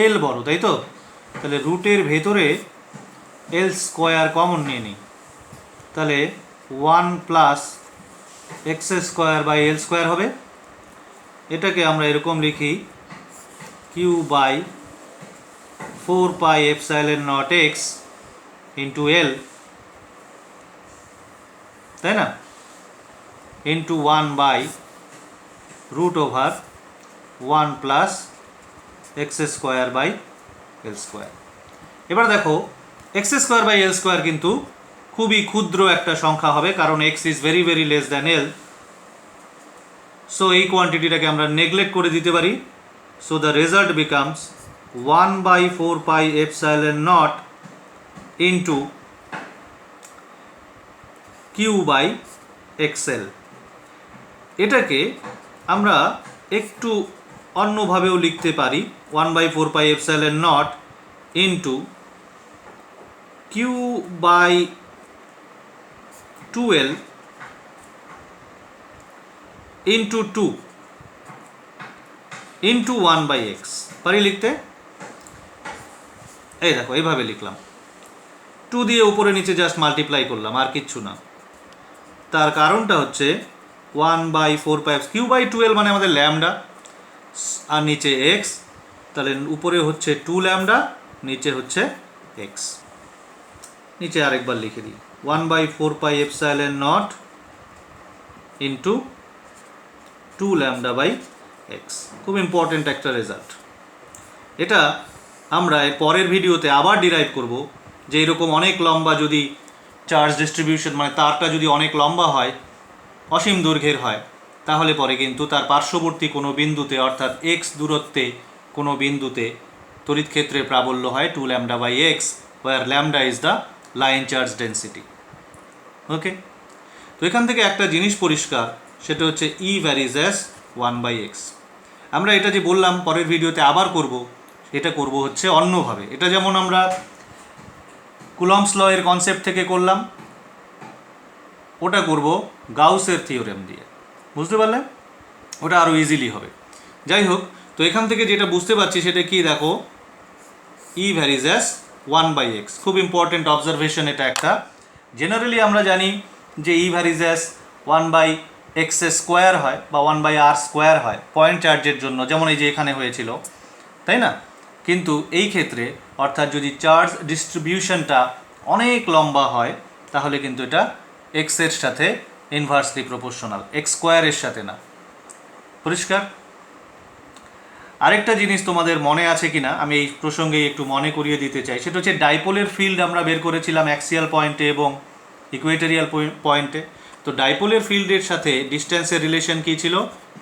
এল বড়, তাই তো? তাহলে রুটের ভেতরে এল স্কোয়ার কমন নিয়ে নিই, তাহলে 1 plus x square by L square হবে। এটাকে আমরা এরকম লিখি Q by 4πε0 x into L, তাই না, into 1 by root over 1 plus x square by L square. এবার দেখো x square by L square কিন্তু খুবই ক্ষুদ্র একটা সংখ্যা হবে, কারণ x is very very less than L. So এই কোয়ান্টিটিটাকে আমরা নেগলেক্ট করে দিতে পারি। So the result becomes 1 by 4πε0 into q by x L. এটাকে আমরা একটু অন্যভাবেও লিখতে পারি, 1 by 4πε0 into q by 2l into 2 into 1 by x. পারি লিখতে? এই দেখো এইভাবে লিখলাম, 2 দিয়ে উপরে নিচে জাস্ট মাল্টিপ্লাই করলাম, আর কিচ্ছু না। তার কারণটা হচ্ছে 1 বাই 4π কিউ বাই 2l মানে আমাদের ল্যামডা, আর নিচে এক্স, তাহলে উপরে হচ্ছে 2 ল্যামডা, নিচে হচ্ছে এক্স। নিচে আরেকবার লিখে দিই 1 by 4πε0 into 2 lambda by x. খুব ইম্পর্টেন্ট একটা রেজাল্ট। এটা আমরা পরের ভিডিওতে আবার ডিরাইভ করব, যে এরকম অনেক লম্বা যদি চার্জ ডিস্ট্রিবিউশন, মানে তারটা যদি অনেক লম্বা হয়, অসীম দৈর্ঘ্যের হয়, তাহলে পরে কিন্তু তার পার্শ্ববর্তী কোনো বিন্দুতে, অর্থাৎ এক্স দূরত্বে কোনো বিন্দুতে তড়িৎ ক্ষেত্রের প্রাবল্য হয় 2 lambda by x, where lambda is the line charge density. Okay, তো এখান থেকে একটা জিনিস পরিষ্কার, সেটা হচ্ছে E varies as 1 by x. আমরা এটা যে বললাম পরের ভিডিওতে আবার করব, এটা করব হচ্ছে অন্যভাবে। এটা যেমন আমরা কুলম্বস ল এর কনসেপ্ট থেকে করলাম, ওটা করব গাউসের থিওরেম দিয়ে। বুঝতে পারলে? ওটা আরও ইজিলি হবে। যাই হোক, তো এখান থেকে যেটা বুঝতে পারছি সেটা কি দেখো, E varies as 1 by x. খুব ইম্পর্টেন্ট অবজারভেশন এটা একটা। জেনারেলি আমরা জানি যে E varies as 1 by x square হয় বা 1 বাই আর স্কোয়ার হয় পয়েন্ট চার্জের জন্য, যেমন এই যে এখানে হয়েছিল, তাই না? কিন্তু এই ক্ষেত্রে, অর্থাৎ যদি চার্জ ডিস্ট্রিবিউশনটা অনেক লম্বা হয়, তাহলে কিন্তু এটা এক্সের সাথে ইনভার্সলি প্রপোর্শনাল, এক্স স্কোয়ারের সাথে না। পরিষ্কার? আরেকটা জিনিস তোমাদের মনে আছে কিনা আমি এই প্রসঙ্গে একটু মনে করিয়ে দিতে চাই, সেটা হচ্ছে ডাইপোলের ফিল্ড আমরা বের করেছিলাম অ্যাক্সিয়াল পয়েন্টে এবং ইকুয়েটোরিয়াল পয়েন্টে। তো ডাইপোলের ফিল্ডের সাথে ডিস্টেন্সের রিলেশন কী ছিল?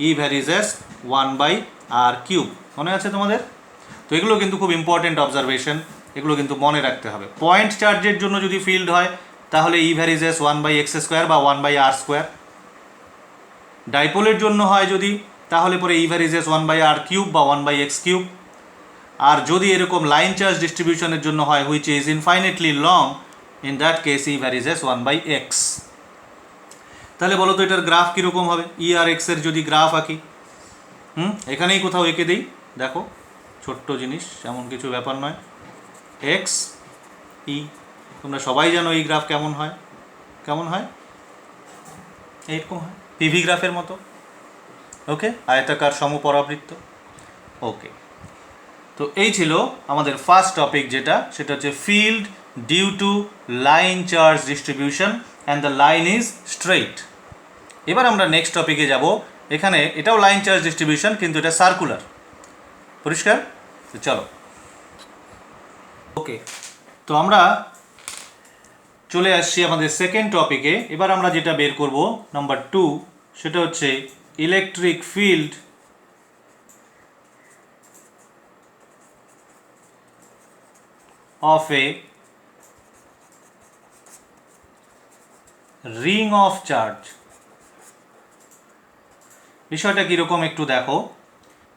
E varies as 1 by r cube. মনে আছে তোমাদের? তো এগুলো কিন্তু খুব ইম্পর্টেন্ট অবজারভেশন, এগুলো কিন্তু মনে রাখতে হবে। পয়েন্ট চার্জের জন্য যদি ফিল্ড হয়, তাহলে E varies as 1 by x square বা 1 বাই আর স্কোয়ার। ডাইপোলের জন্য হয় যদি, তাহলে পরে E varies as 1 by r cube বা 1 বাই এক্স কিউব। আর যদি এরকম লাইন চার্জ ডিস্ট্রিবিউশনের জন্য হয় which is infinitely long, in that case E varies as 1 by x. তাহলে বলো তো এটার গ্রাফ কীরকম হবে? ই আর এক্সের যদি গ্রাফ আঁকি, এখানেই কোথাও এঁকে দিই, দেখো ছোট্ট জিনিস, এমন কিছু ব্যাপার নয়। এক্স ই, তোমরা সবাই জানো এই গ্রাফ কেমন হয়, কেমন হয়? এইরকম হয়, পিভি গ্রাফের মতো। ওকে, আয়তাকার সমপরাবৃত্ত। ওকে, তো এই ছিল আমাদের ফার্স্ট টপিক, যেটা সেটা হচ্ছে field due to line charge distribution and the line is straight. এবার আমরা নেক্সট টপিকে যাব। এখানে এটাও লাইন চার্জ ডিস্ট্রিবিউশন, কিন্তু এটা সার্কুলার। পরিষ্কার? তো চলো। ওকে, তো আমরা চলে আসছি আমাদের সেকেন্ড টপিকে। এবার আমরা যেটা বের করব নাম্বার 2, সেটা হচ্ছে electric field of a ring of charge। বিষয়টা কীরকম একটু দেখো।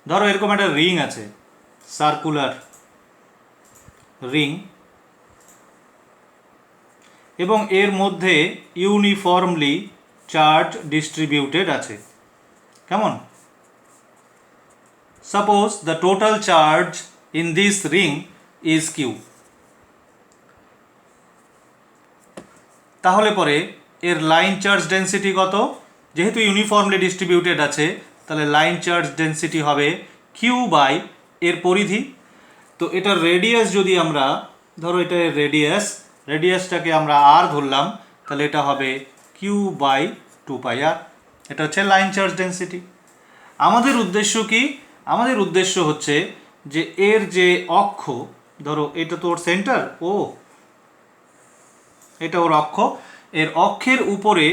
ধরো এরকম একটা রিং আছে, সার্কুলার রিং এবং এর মধ্যে ইউনিফর্মলি চার্জ ডিস্ট্রিবিউটেড আছে। কেমন? Suppose the total charge in this ring is Q. তাহলে পরে এর লাইন চার্জ ডেন্সিটি কত? যেহেতু ইউনিফর্মলি ডিস্ট্রিবিউটেড আছে তাহলে লাইন চার্জ ডেন্সিটি হবে কিউ বাই এর পরিধি। তো এটার রেডিয়াস যদি আমরা ধরো, এটা রেডিয়াসটাকে আমরা আর ধরলাম, তাহলে এটা হবে কিউ বাই 2πr। এটা হচ্ছে লাইন চার্জ ডেন্সিটি। আমাদের উদ্দেশ্য কি? আমাদের উদ্দেশ্য হচ্ছে যে এর যে অক্ষ, ধরো এটা তো ওর সেন্টার, এটা ওর অক্ষ, এর অক্ষের উপরে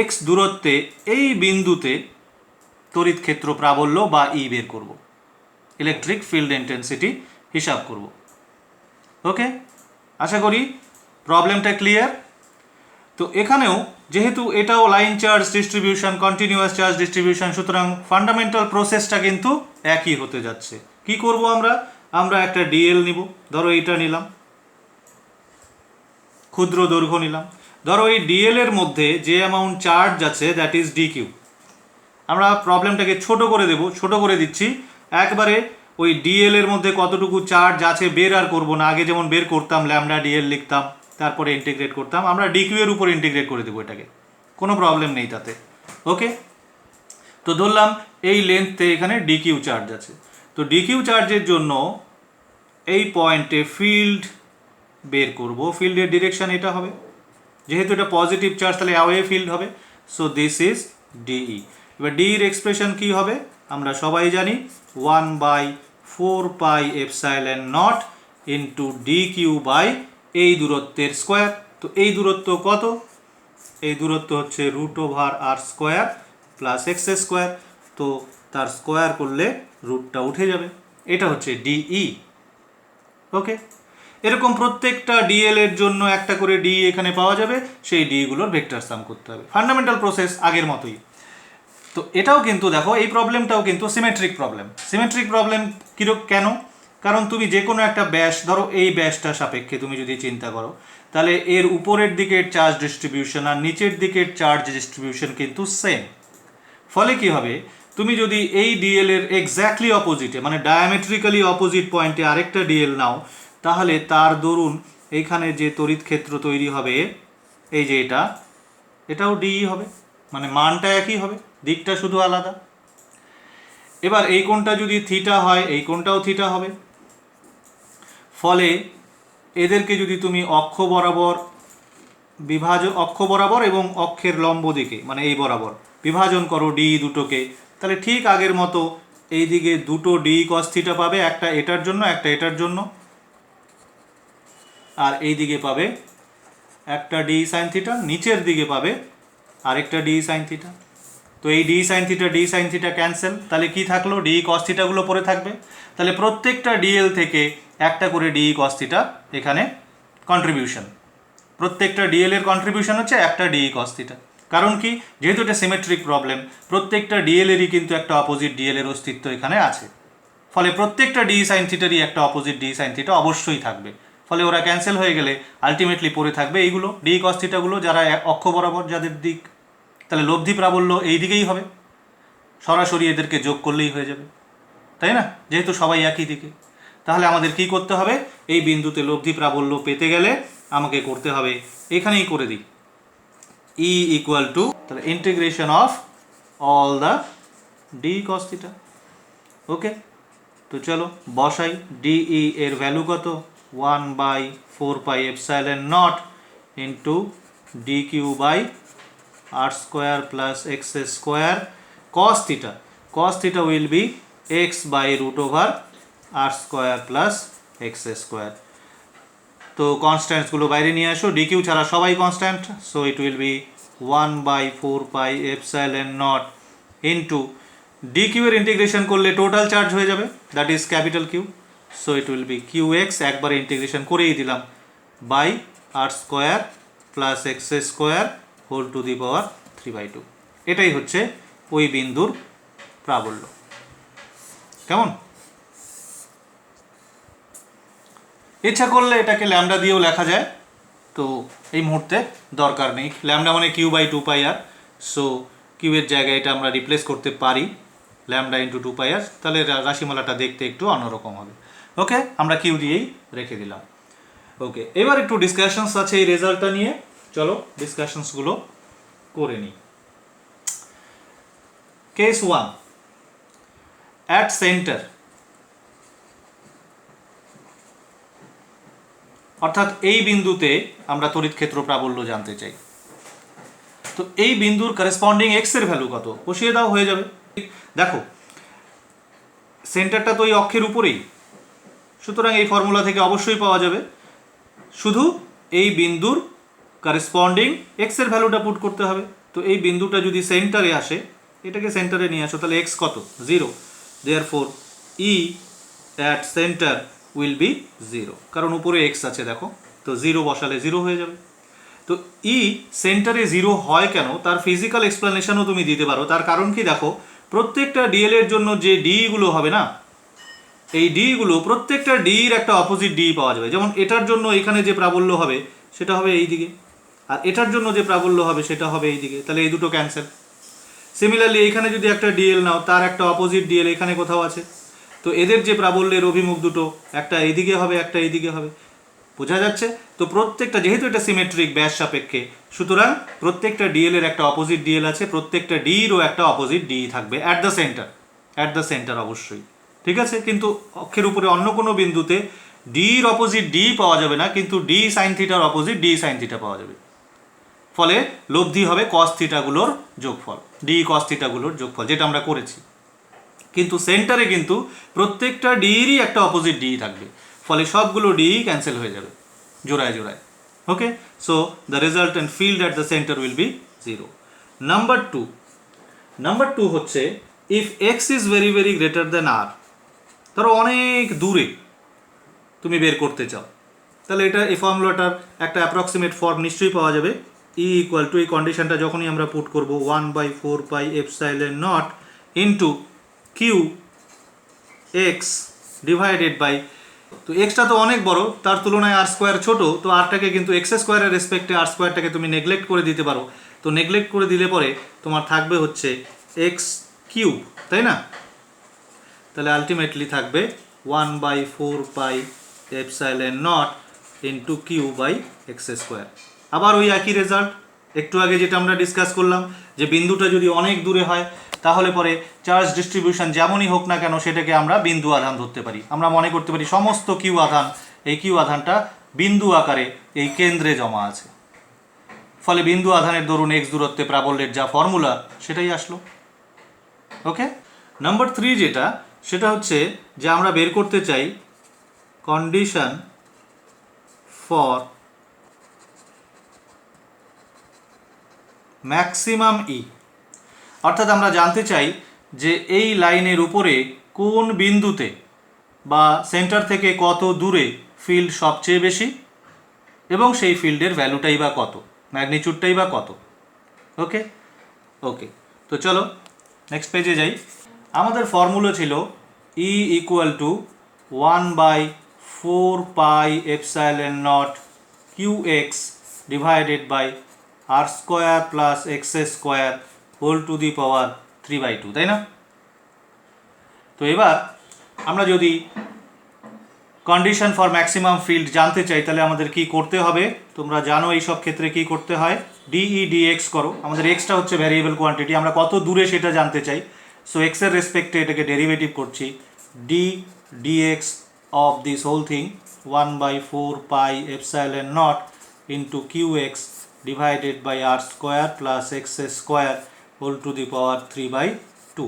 x দূরত্বে এই বিন্দুতে তড়িৎ ক্ষেত্র প্রাবল্য বা ই বের করব, ইলেকট্রিক ফিল্ড ইন্টেন্সিটি হিসাব করব। ওকে, আশা করি প্রবলেমটা ক্লিয়ার। তো এখানেও যেহেতু এটাও line charge distribution, continuous charge distribution, সুতরাং ফান্ডামেন্টাল প্রসেসটা কিন্তু একই হতে যাচ্ছে। কি করব আমরা একটা ডিএল নিব, ধরো এইটা নিলাম, ক্ষুদ্র দৈর্ঘ্য নিলাম। ধরো এই ডিএল এর মধ্যে যে অ্যামাউন্ট চার্জ আছে দ্যাট ইজ ডি কিউ। আমরা প্রবলেমটাকে ছোট করে দেব, ছোট করে দিচ্ছি একবারে। ওই ডিএল এর মধ্যে কতটুকু চার্জ আছে বের আর করবো না, আগে যেমন বের করতাম ল্যামডা ডিএল লিখতাম, তারপরে ইন্টিগ্রেট করতাম, আমরা ডিকিউ এর উপর ইন্টিগ্রেট করে দেবো এটাকে, কোনো প্রবলেম নেই তাতে। ওকে, তো ধরলাম এই লেন্থে এখানে ডিকিউ চার্জ আছে। তো ডিকিউ চার্জের জন্য এই পয়েন্টে ফিল্ড বের করব। ফিল্ডের ডিরেকশন এটা হবে, যেহেতু এটা পজিটিভ চার্জ তাহলে অ্যাওয়ে ফিল্ড হবে। So this is dE. এবার ডি এর এক্সপ্রেশন কি হবে আমরা সবাই জানি, 1/4πε0 ইন্টু ডি কিউ বাই এই দূরত্বের স্কোয়ার। তো এই দূরত্ব কত? এই দূরত্ব হচ্ছে √r² প্লাস x²। তো তার স্কোয়ার করলে রুটটা উঠে যাবে, এটা হচ্ছে ডিই। ওকে, এরকম প্রত্যেকটা ডিএল এর জন্য একটা করে ডি এখানে পাওয়া যাবে, সেই ডিগুলোর ভেক্টর সাম করতে হবে। ফান্ডামেন্টাল প্রসেস আগের মতোই। তো এটাও কিন্তু দেখো, এই প্রবলেমটাও কিন্তু সিমেট্রিক প্রবলেম। সিমেট্রিক প্রবলেম কেন? কারণ তুমি যে কোনো একটা ব্যাস, ধরো এই ব্যাসটা সাপেক্ষে তুমি যদি চিন্তা করো, তাহলে এর উপরের দিকের চার্জ ডিস্ট্রিবিউশন আর নিচের দিকের চার্জ ডিস্ট্রিবিউশন কিন্তু সেম। ফলে কি হবে, তুমি যদি এই ডিএল এর এক্স্যাক্টলি অপোজিটে, মানে ডায়ামেট্রিক্যালি অপোজিট পয়েন্টে আরেকটা ডিএল নাও, তাহলে তার দরুন এইখানে যে তড়িৎ ক্ষেত্র তৈরি হবে, এই যে এটাও ডিই হবে, মানে মানটা একই হবে, দিকটা শুধু আলাদা। এবার এই কোণটা যদি থিটা হয়, এই কোণটাও থিটা হবে। ফলে এদেরকে যদি তুমি অক্ষ বরাবর এবং অক্ষের লম্ব দিকে, মানে এই বরাবর বিভাজন করো ডি দুটোকে, তাহলে ঠিক আগের মতো এই দিকে দুটো ডি কস থিটা পাবে, একটা এটার জন্য একটা এটার জন্য, আর এই দিকে পাবে একটা ডি সাইন থিটা, নিচের দিকে পাবে আরেকটা ডি সাইন থিটা। তো এই ডি সাইন থিটা ক্যান্সেল, তাহলে কি থাকলো, ডি কস থিটাগুলো পড়ে থাকবে। তাহলে প্রত্যেকটা ডিএল থেকে একটা করে ডি কস থিটা এখানে কন্ট্রিবিউশন, প্রত্যেকটা ডিএল এর কন্ট্রিবিউশন হচ্ছে একটা ডি কস থিটা। কারণ কি, যেহেতু এটা সিমেট্রিক প্রবলেম, প্রত্যেকটা ডিএল এরই কিন্তু একটা অপোজিট ডিএল এর অস্তিত্ব এখানে আছে। ফলে প্রত্যেকটা ডি সাইন থিটারই একটা অপোজিট ডি সাইন থিটা অবশ্যই থাকবে। ফলে ওরা ক্যান্সেল হয়ে গেলে আলটিমেটলি পড়ে থাকবে এইগুলো ডি কস থিটাগুলো, যারা অক্ষ বরাবর যাদের দিক। তাহলে লব্ধি প্রাবল্য এই দিকেই হবে, সরাসরি এদেরকে যোগ করলেই হয়ে যাবে, তাই না, যেহেতু সবাই একই দিকে। তাহলে আমাদের কি করতে হবে, এই বিন্দুতে লব্ধি প্রাবল্য পেতে গেলে আমাকে করতে হবে, এখানেই করে দিই, ই ইকুয়াল টু, তাহলে integration of all the d cos theta. Okay, তো চলো বসাই। ডিই এর ভ্যালু কত, 1/4πε0 into d q by r² plus x² cos theta. Cos theta will be x by √r² plus x²। তো কনস্ট্যান্টসগুলো বাইরে নিয়ে আসো, ডি কিউ ছাড়া সবাই constant, so it will be 1/4πε0 into d q এর ইন্টিগ্রেশন করলে টোটাল চার্জ হয়ে যাবে, that is capital q. So it will be q x, একবারে ইন্টিগ্রেশন করেই দিলাম, by r² plus x² whole to the power 3/2। এটাই হচ্ছে ওই বিন্দুর প্রাবল্য। কেমন? ইচ্ছা করলে এটাকে ল্যামডা দিয়েও লেখা যায়, তো এই মুহূর্তে দরকার নেই। ল্যামডা মানে q by two pi r, so কিউয়ের জায়গায় এটা আমরা রিপ্লেস করতে পারি lambda into two pi r, তাহলে রাশিমালাটা দেখতে একটু অন্যরকম হবে। ওকে, আমরা কিউ দিয়েই রেখে দিলাম। ওকে, এবার একটু ডিসকাশনস আছে এই রেজাল্টটা নিয়ে, চলো ডিসকাশনসগুলো করে নিই। কেস 1, অ্যাট সেন্টার, অর্থাৎ এই বিন্দুতে আমরা তড়িৎ ক্ষেত্র প্রাবল্য জানতে চাই। তো এই বিন্দুর করেসপন্ডিং এক্স এর ভ্যালু কত বসিয়ে দাও, হয়ে যাবে। দেখো সেন্টারটা তো এই অক্ষের উপরেই, সুতরাং এই ফর্মুলা থেকে অবশ্যই পাওয়া যাবে। শুধু এই বিন্দুর করেসপন্ডিং এক্স এর ভ্যালুটা পুট করতে হবে। তো এই বিন্দুটা যদি সেন্টারে আসে, এটাকে সেন্টারে নিয়ে আসো, তাহলে এক্স কত, 0, therefore E at centre will be 0, কারণ উপরে এক্স আছে দেখো, তো 0 বসালে 0 হয়ে যাবে। তো ই সেন্টারে 0 হয় কেন, তার ফিজিক্যাল এক্সপ্লেনেশনও তুমি দিতে পারো। তার কারণ কি, দেখো প্রত্যেকটা ডিএল এর জন্য যে ডিগুলো হবে না, এই ডিগুলো প্রত্যেকটা ডির একটা অপোজিট ডি পাওয়া যাবে। যেমন এটার জন্য এখানে যে প্রাবল্য হবে সেটা হবে এই দিকে, আর এটার জন্য যে প্রাবল্য হবে সেটা হবে এই দিকে, তাহলে এই দুটো ক্যান্সেল। সিমিলারলি এখানে যদি একটা ডিএল নাও, তার একটা অপোজিট ডিএল এখানে কোথাও আছে, তো এদের যে প্রাবল্যের অভিমুখ দুটো, একটা এইদিকে হবে একটা এইদিকে হবে, বোঝা যাচ্ছে? তো প্রত্যেকটা, যেহেতু এটা সিমেট্রিক ব্যাস সাপেক্ষে, সুতরাং প্রত্যেকটা ডিএল এর একটা অপোজিট ডিএল আছে, প্রত্যেকটা ডিরও একটা অপোজিট ডি থাকবে অ্যাট দ্য সেন্টার অবশ্যই, ঠিক আছে? কিন্তু অক্ষের উপরে অন্য কোনো বিন্দুতে ডির অপোজিট ডি পাওয়া যাবে না, কিন্তু ডি সাইন থিটার অপোজিট ডি সাইন থিটা পাওয়া যাবে। ফলে লব্ধি হবে কস থিটাগুলোর যোগফল, ডি কস থিটাগুলোর যোগফল, যেটা আমরা করেছি। কিন্তু সেন্টারে কিন্তু প্রত্যেকটা ডিরই একটা অপোজিট ডি থাকবে, ফলে সবগুলো ডি ক্যান্সেল হয়ে যাবে জোড়ায় জোড়ায়। Okay, so the resultant field at the centre will be 0। Number two হচ্ছে if x is very very greater then r, ধরো অনেক দূরে তুমি বের করতে চাও, তাহলে এটা এই ফর্মুলাটার একটা অ্যাপ্রক্সিমেট ফর্ম নিশ্চয়ই পাওয়া যাবে। ই ইকুয়াল টু, এই কন্ডিশনটা যখনই আমরা পুট করবো, 1/4πε0 into q x divided by, তো এক্সটা তো অনেক বড়, তার তুলনায় আর স্কোয়ার ছোট, তো আরটাকে কিন্তু এক্স স্কোয়ারের রেসপেক্টে আর স্কোয়ারটাকে তুমি নেগলেক্ট করে দিতে পারো। তো নেগলেক্ট করে দিলে পরে তোমার থাকবে হচ্ছে এক্স কিউব, তাই না? তাহলে আলটিমেটলি থাকবে 1/4πε0 into q by x square. আবার ওই একই রেজাল্ট, একটু আগে যেটা আমরা ডিসকাস করলাম, যে বিন্দুটা যদি অনেক দূরে হয় তাহলে পরে চার্জ ডিস্ট্রিবিউশন যেমনই হোক না কেন সেটাকে আমরা বিন্দু আধান ধরতে পারি। আমরা মনে করতে পারি সমস্ত কিউ আধান, এই কিউ আধানটা বিন্দু আকারে এই কেন্দ্রে জমা আছে, ফলে বিন্দু আধানের দরুন এক্স দূরত্বে প্রাবল্যের যা ফর্মুলা সেটাই আসলো। ওকে, নাম্বার 3 যেটা, সেটা হচ্ছে যে আমরা বের করতে চাই কন্ডিশন ফর ম্যাক্সিমাম ই, অর্থাৎ আমরা জানতে চাই যে এই লাইনের উপরে কোন বিন্দুতে বা সেন্টার থেকে কত দূরে ফিল্ড সবচেয়ে বেশি, এবং সেই ফিল্ডের ভ্যালুটাই বা কত, ম্যাগনিচিউডটাই বা কত। ওকে ওকে, তো চলো নেক্সট পেজে যাই। আমাদের ফর্মুলা ছিল E equal to 1/4πε0 q x divided by R square plus x square whole to the power 3/2, তাই না? তো এবার আমরা যদি কন্ডিশন ফর ম্যাক্সিমাম ফিল্ড জানতে চাই, তাহলে আমাদের কি করতে হবে? তোমরা জানো এই সব ক্ষেত্রে কি করতে হয়, ডিই ডিএক্স করো। আমাদের এক্সটা হচ্ছে ভ্যারিয়েবল কোয়ান্টিটি, আমরা কত দূরে সেটা জানতে চাই। সো এক্সের রেসপেক্টে এটাকে ডেরিভেটিভ করছি, d d x of this whole thing 1/4πε0 into q x divided by R square plus x square whole to the power 3/2।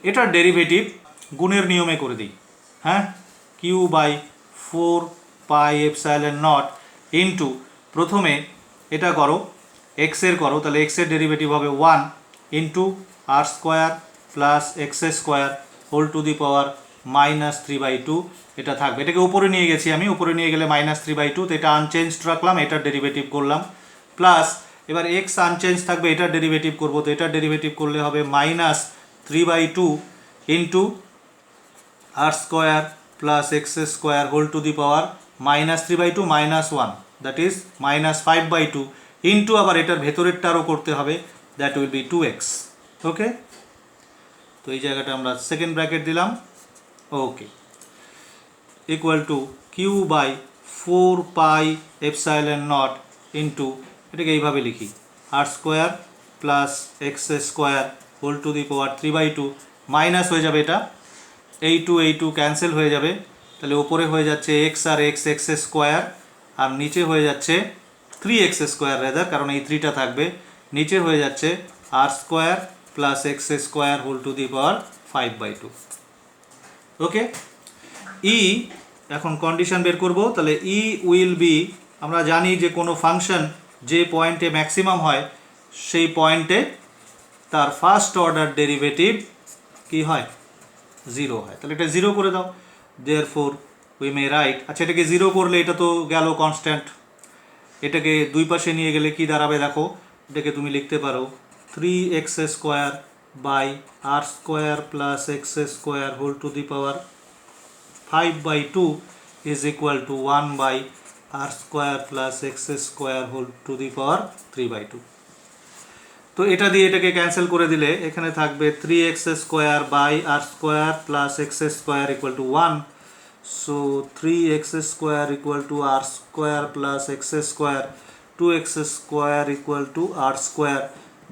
এটার ডেরিভেটিভ গুণের নিয়মে করে দিই, হ্যাঁ, কিউ বাই 4πε0 ইন্টু, প্রথমে এটা করো এক্সের করো, তাহলে এক্সের ডেরিভেটিভ হবে 1 into R square plus x square whole to the power -3/2, এটা থাকবে। এটাকে উপরে নিয়ে গেছি আমি, উপরে নিয়ে গেলে -3/2, তো এটা আনচেঞ্জড রাখলাম, এটার ডেরিভেটিভ করলাম, প্লাস এবার এক্স আনচেঞ্জ থাকবে, এটার ডেরিভেটিভ করবো, তো এটার ডেরিভেটিভ করলে হবে -3/2 into R square plus x square whole to the power minus 3/2 minus 1 that is minus 5/2 into আবার এটার ভেতরেরটারও করতে হবে, দ্যাট উইল বি 2x। ওকে, তো এই জায়গাটা আমরা সেকেন্ড ব্র্যাকেট দিলাম। Okay, equal to q by 4 pi epsilon naught into, এটাকে এইভাবে লিখি, r square plus x square whole to the power 3/2 minus হয়ে যাবে এটা, এই টু ক্যান্সেল হয়ে যাবে, তাহলে ওপরে হয়ে যাচ্ছে এক্স আর এক্স এক্স স্কোয়ার, আর নিচে হয়ে যাচ্ছে 3x স্কোয়ার রেদার, কারণ এই 3টা থাকবে, নিচে হয়ে যাচ্ছে r square plus x square whole to the power 5/2। Okay, E এখন কন্ডিশন বের করব, তাহলে ই উইল বি, আমরা জানি যে কোনো ফাংশন যে পয়েন্টে ম্যাক্সিমাম হয় সেই পয়েন্টে তার ফার্স্ট অর্ডার ডেরিভেটিভ কি হয়, 0 হয়, তাহলে এটা 0 করে দাও। দেয়ারফর উই মে রাইট, আচ্ছা এটাকে 0 করলে এটা তো গেল কনস্ট্যান্ট, এটাকে দুই পাশে নিয়ে গেলে কি দাঁড়াবে দেখো, এটাকে তুমি লিখতে পারো 3x square by R square plus x square whole to the power 5/2 is equal to 1 by R square plus x square whole to the power 3/2। তো এটা দিয়ে এটাকে ক্যান্সেল করে দিলে এখানে থাকবে 3x square by R square plus x square equal to 1। So 3x square equal to R square plus x square, 2x square equal to R square,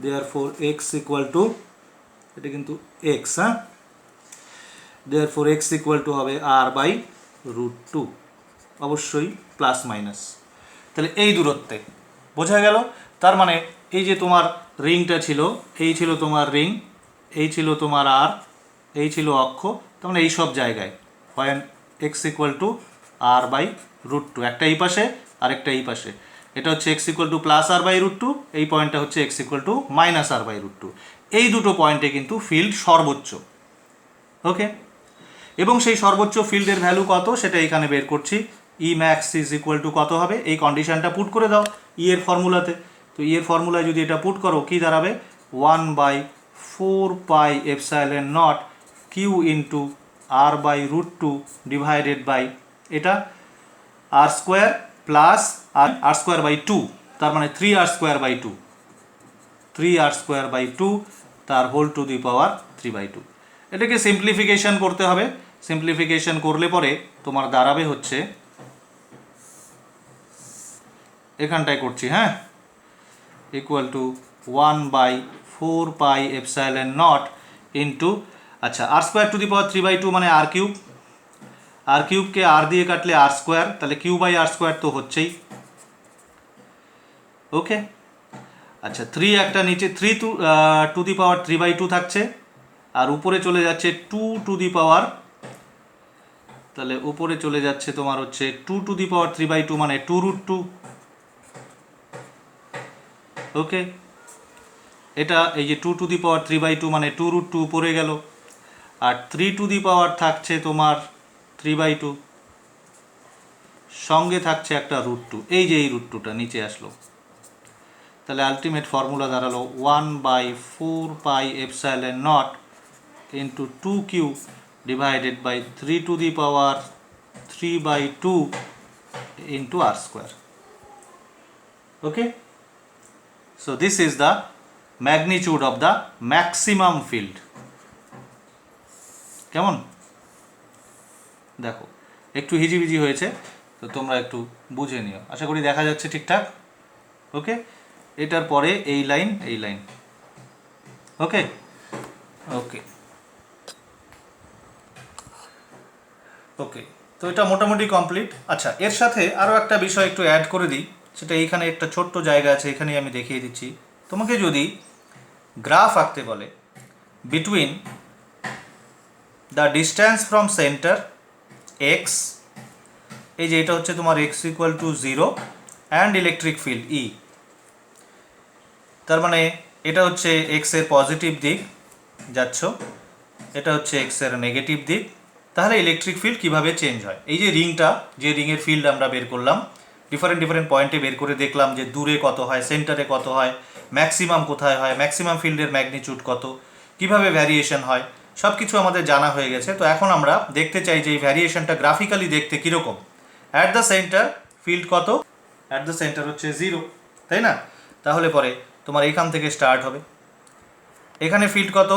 therefore x equal to, এটা কিন্তু x, হ্যাঁ, therefore x equal to হবে r by √2, অবশ্যই plus minus, তাহলে এই দূরত্বে বোঝা গেল। তার মানে এই যে তোমার রিংটা ছিল, এই ছিল তোমার রিং, এই ছিল তোমার আর, এই ছিল অক্ষ, তার মানে এই সব জায়গায় হয় x equal to R by √2, একটা এই পাশে আরেকটা এই পাশে, এটা হচ্ছে x equal to plus R by √2, এই পয়েন্টটা হচ্ছে x equal to minus R by √2, এই দুটো পয়েন্টে কিন্তু ফিল্ড সর্বোচ্চ। ওকে, এবং সেই সর্বোচ্চ ফিল্ডের ভ্যালু কত সেটা এখানে বের করছি, ই ম্যাক্স ইজ ইকুয়াল টু কত হবে, এই কন্ডিশনটা পুট করে দাও ই এর ফর্মুলাতে। তো ই এর ফর্মুলায় যদি এটা পুট করো কি দাঁড়াবে, 1/4 pi epsilon naught q into r by √2 divided by এটা r square plus r square by 2, তার মানে 3r square by 2, 3r square by 2 তার হোল টু দি পাওয়ার 3/2। এটাকে সিম্পলিফিকেশন করতে হবে, সিম্পলিফিকেশন করলে পরে তোমার দাঁড়াবে হচ্ছে, এখানটায় করছি, হ্যাঁ, equal to 1/4 pi epsilon naught into, আচ্ছা আর স্কোয়ার টু দি পাওয়ার 3/2 মানে আর কিউব, আর কিউবকে আর দিয়ে কাটলে আর স্কোয়ার, তাহলে কিউ বাই আর স্কোয়ার তো হচ্ছেই। ওকে, আচ্ছা 3 একটা নিচে 3 টু দি পাওয়ার 3/2 থাকছে, আর উপরে চলে যাচ্ছে 2 টু দি পাওয়ার, তাহলে উপরে চলে যাচ্ছে তোমার হচ্ছে 2 টু দি পাওয়ার 3/2 মানে 2√2। ওকে, এটা এই যে 2 টু দি পাওয়ার 3/2 মানে 2√2 উপরে গেল, আর 3 টু দি পাওয়ার থাকছে তোমার 3/2, সঙ্গে থাকছে একটা √2, এই যে এই √2টা নিচে আসলো, তাহলে আলটিমেট ফর্মুলা দাঁড়ালো 1/4 pi epsilon naught into 2q divided by 3 to the power 3/2 into R square. Okay, so this is the magnitude of the maximum field। কেমন দেখো, একটু হিজিবিজি হয়েছে, তো তোমরা একটু বুঝে নিও, আশা করি দেখা যাচ্ছে ঠিকঠাক। ওকে, এটার পরে এই লাইন, এই লাইন। ওকে ওকে ওকে, তো এটা মোটামুটি কমপ্লিট। আচ্ছা, এর সাথে আরও একটা বিষয় একটু অ্যাড করে দিই, সেটা এইখানে একটা ছোট্ট জায়গা আছে, এখানেই আমি দেখিয়ে দিচ্ছি। তোমাকে যদি গ্রাফ আঁকতে বলে between the distance from centre x, এই যে এটা হচ্ছে তোমার x equal to 0 and electric field ই, তার মানে এটা হচ্ছে এক্স এর পজিটিভ দিক যাচ্ছ, এটা হচ্ছে এক্স এর নেগেটিভ দিক, তাহলে ইলেকট্রিক ফিল্ড কিভাবে চেঞ্জ হয়। এই যে রিংটা, যে রিংয়ের ফিল্ড আমরা বের করলাম, ডিফারেন্ট পয়েন্টে বের করে দেখলাম যে দূরে কত হয়, সেন্টারে কত হয়, ম্যাক্সিমাম কোথায় হয়, ম্যাক্সিমাম ফিল্ডের ম্যাগনিটিউড কত, কিভাবে ভ্যারিয়েশন হয়, সব কিছু আমাদের জানা হয়ে গেছে। তো এখন আমরা দেখতে চাই যে এই ভ্যারিয়েশনটা গ্রাফিক্যালি দেখতে কীরকম, অ্যাট দ্য সেন্টার ফিল্ড কত? অ্যাট দ্য সেন্টার হচ্ছে 0, তাই না? তাহলে পরে তোমার এখান থেকে স্টার্ট হবে, এখানে ফিল্ড কত?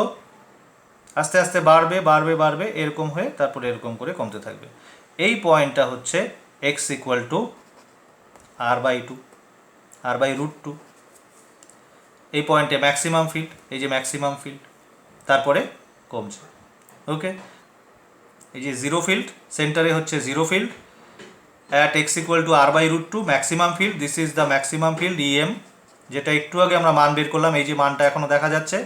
আস্তে আস্তে বাড়বে বাড়বে বাড়বে এরকম হয়ে তারপরে এরকম করে কমতে থাকবে। এই পয়েন্টটা হচ্ছে x equal to r/2, r/√2। এই পয়েন্টে ম্যাক্সিমাম ফিল্ড, এই যে ম্যাক্সিমাম ফিল্ড, তারপরে কমছে। ওকে, এই যে জিরো ফিল্ড, সেন্টারে হচ্ছে zero field, at x equal to r/√2 maximum field, this is the maximum field EM, যেটা একটু আগে আমরা মান বের করলাম, এই যে মানটা এখনও দেখা যাচ্ছে,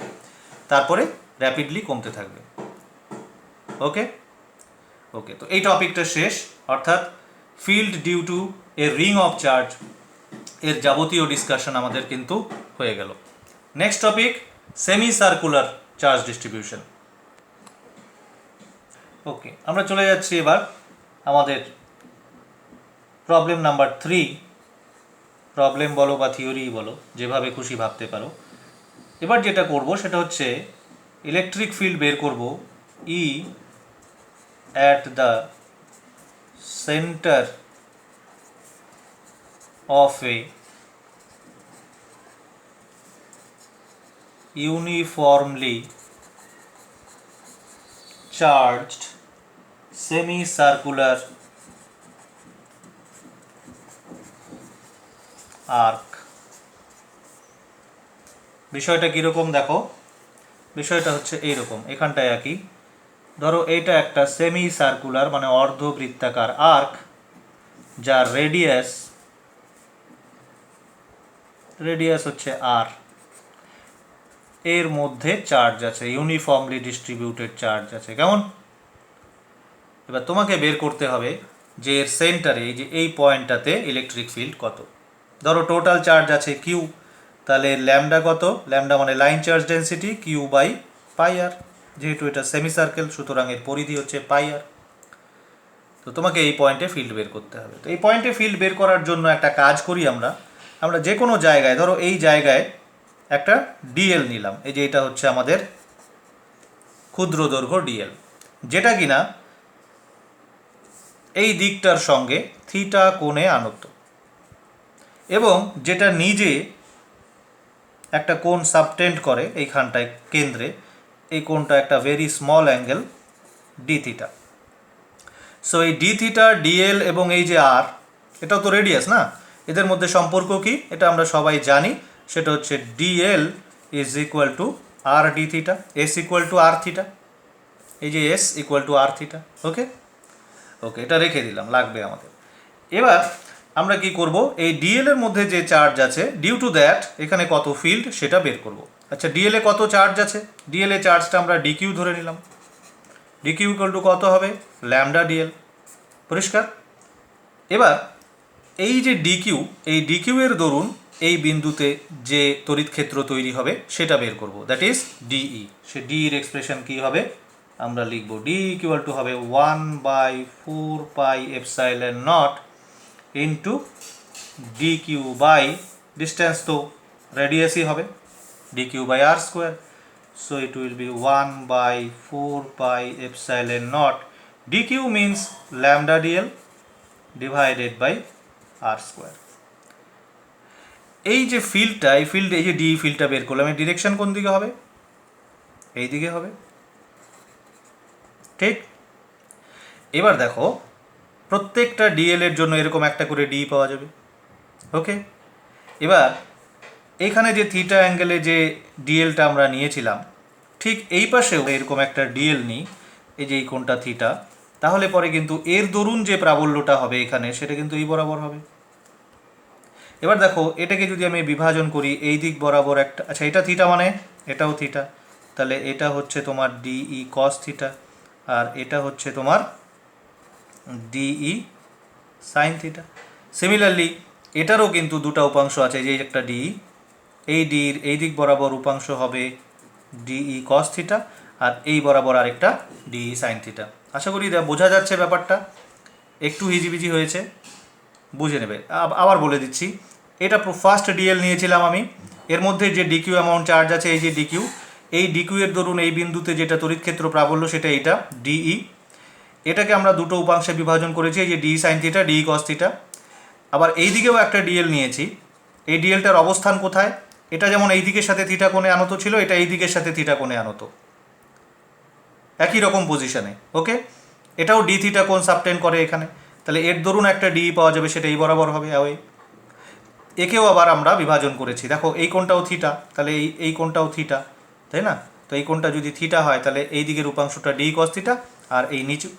তারপরে র্যাপিডলি কমতে থাকবে। ওকে ওকে, তো এই টপিকটা শেষ, অর্থাৎ field due to a ring of charge এর যাবতীয় ডিসকাশন আমাদের কিন্তু হয়ে গেল। Next topic, semi circular charge distribution. Okay, আমরা চলে যাচ্ছি এবার আমাদের প্রবলেম নাম্বার 3। প্রবলেম বলো বা থিওরি বলো, যেভাবে খুশি ভাবতে পারো। এবার যেটা করব সেটা হচ্ছে ইলেকট্রিক ফিল্ড বের করব E at the center of a uniformly charged semicircular arc। বিষয়টা কীরকম দেখো, বিষয়টা হচ্ছে এইরকম, এখানটায় একই, ধরো এইটা একটা সেমি সার্কুলার মানে অর্ধবৃত্তাকার আর্ক, যার রেডিয়াস হচ্ছে আর, এর মধ্যে চার্জ আছে, ইউনিফর্মলি ডিস্ট্রিবিউটেড চার্জ আছে। কেমন? এবার তোমাকে বের করতে হবে যে এর সেন্টারে, এই যে এই পয়েন্টটাতে ইলেকট্রিক ফিল্ড কত। ধরো টোটাল চার্জ আছে কিউ, তাহলে ল্যামডা কত? ল্যামডা মানে লাইন চার্জ ডেন্সিটি, Q/πr, যেহেতু এটা সেমি সার্কেল সুতরাং এর পরিধি হচ্ছে πr। তো তোমাকে এই পয়েন্টে ফিল্ড বের করতে হবে। তো এই পয়েন্টে ফিল্ড বের করার জন্য একটা কাজ করি আমরা যে কোনো জায়গায়, ধরো এই জায়গায় একটা ডিএল নিলাম, এই যে এটা হচ্ছে আমাদের ক্ষুদ্র দৈর্ঘ্য ডিএল, যেটা কিনা এই দিকটার সঙ্গে থিটা কোণে আনত, এবং যেটা নিজে একটা কোণ সাবটেন্ড করে এইখানটায় কেন্দ্রে, এই কোণটা একটা very small angle D theta. So এই ডি থিটা, ডিএল এবং এই যে আর, এটাও তো রেডিয়াস না, এদের মধ্যে সম্পর্ক কি এটা আমরা সবাই জানি, সেটা হচ্ছে d l is equal to R d theta, S equal to r theta, এই যে S equal to r theta. Okay okay, এটা রেখে দিলাম, লাগবে আমাদের। এবার আমরা কি করব, এই ডিএল এর মধ্যে যে চার্জ আছে ডিউ টু দ্যাট এখানে কত ফিল্ড সেটা বের করব। আচ্ছা, ডিএল এ কত চার্জ আছে? ডিএল এ চার্জটা আমরা ডিকিউ ধরে নিলাম, ডিকিউ ইকুয়াল টু কত হবে? Lambda DL. পরিষ্কার? এবার এই যে ডিকিউ, এই ডিকিউ এর দরুন এই বিন্দুতে যে তড়িৎ ক্ষেত্র তৈরি হবে সেটা বের করব, দ্যাট ইজ ডিই। সে ডি এর এক্সপ্রেশন কি হবে আমরা লিখব, ডি ইকুয়াল টু হবে 1/4πε0 ইন্টু ডিকিউ বাই ডিস্টেন্স, তো রেডিয়াসই হবে, d q by R square. So it will be 1/4πε0, d q means lambda d l divided by R square. এই যে ফিল্ডটা, এই ফিল্ড, এই যে ডি ফিল্ডটা বের করলাম, এই ডিরেকশন কোন দিকে হবে? এই দিকে হবে, ঠিক? এবার দেখো প্রত্যেকটা ডিএল এর জন্য এরকম একটা করে ডি পাওয়া যাবে। ওকে, এবার এখানে যে থিটা অ্যাঙ্গেলে যে ডিএলটা আমরা নিয়েছিলাম, ঠিক এই পাশেও এরকম একটা ডিএল নিই, এই যে এই কোণটা থিটা, তাহলে পরে কিন্তু এর দরুন যে প্রাবল্যটা হবে এখানে সেটা কিন্তু এই বরাবর হবে। এবার দেখো এটাকে যদি আমি বিভাজন করি এই দিক বরাবর একটা, আচ্ছা এটা থিটা মানে এটাও থিটা, তাহলে এটা হচ্ছে তোমার ডিই কস থিটা, আর এটা হচ্ছে তোমার ডিই সাইন থিটা। সিমিলারলি এটারও কিন্তু দুটো উপাংশ আছে, যে একটা ডিই, এই ডির এই দিক বরাবর উপাংশ হবে ডিই কস থিটা, আর এই বরাবর আরেকটা ডিই সাইন থিটা। আশা করি বোঝা যাচ্ছে ব্যাপারটা, একটু হিজিবিজি হয়েছে, বুঝে নেবে। আবার বলে দিচ্ছি, এটা ফার্স্ট ডিএল নিয়েছিলাম আমি, এর মধ্যে যে ডিকিউ অ্যামাউন্ট চার্জ আছে, এই যে ডিকিউ, এই ডিকিউ এর দরুন এই বিন্দুতে যেটা তড়িৎ ক্ষেত্র প্রাবল্য সেটা এইটা ডিই, এটাকে আমরা দুটো উপাংশে বিভাজন করেছি, এই যে D sign theta, D cos theta. আবার এই দিকেও একটা ডিএল নিয়েছি। এই ডিএলটার অবস্থান কোথায়? এটা যেমন এই দিকের সাথে থিটা কোণে আনত ছিল, এটা এই দিকের সাথে থিটা কোণে আনত, একই রকম পজিশনে। ওকে, এটাও ডি থিটা কোণ সাবটেন্ড করে এখানে। তাহলে এর দরুন একটা ডি পাওয়া যাবে, সেটা এই বরাবর হবে অ্যাওয়ে। একেও আবার আমরা বিভাজন করেছি, দেখো এই কোণটাও থিটা, তাহলে এই কোণটাও থিটা, তাই না? তো এই কোণটা যদি থিটা হয় তাহলে এই দিকের উপাংশটা ডি কস থিটা, আর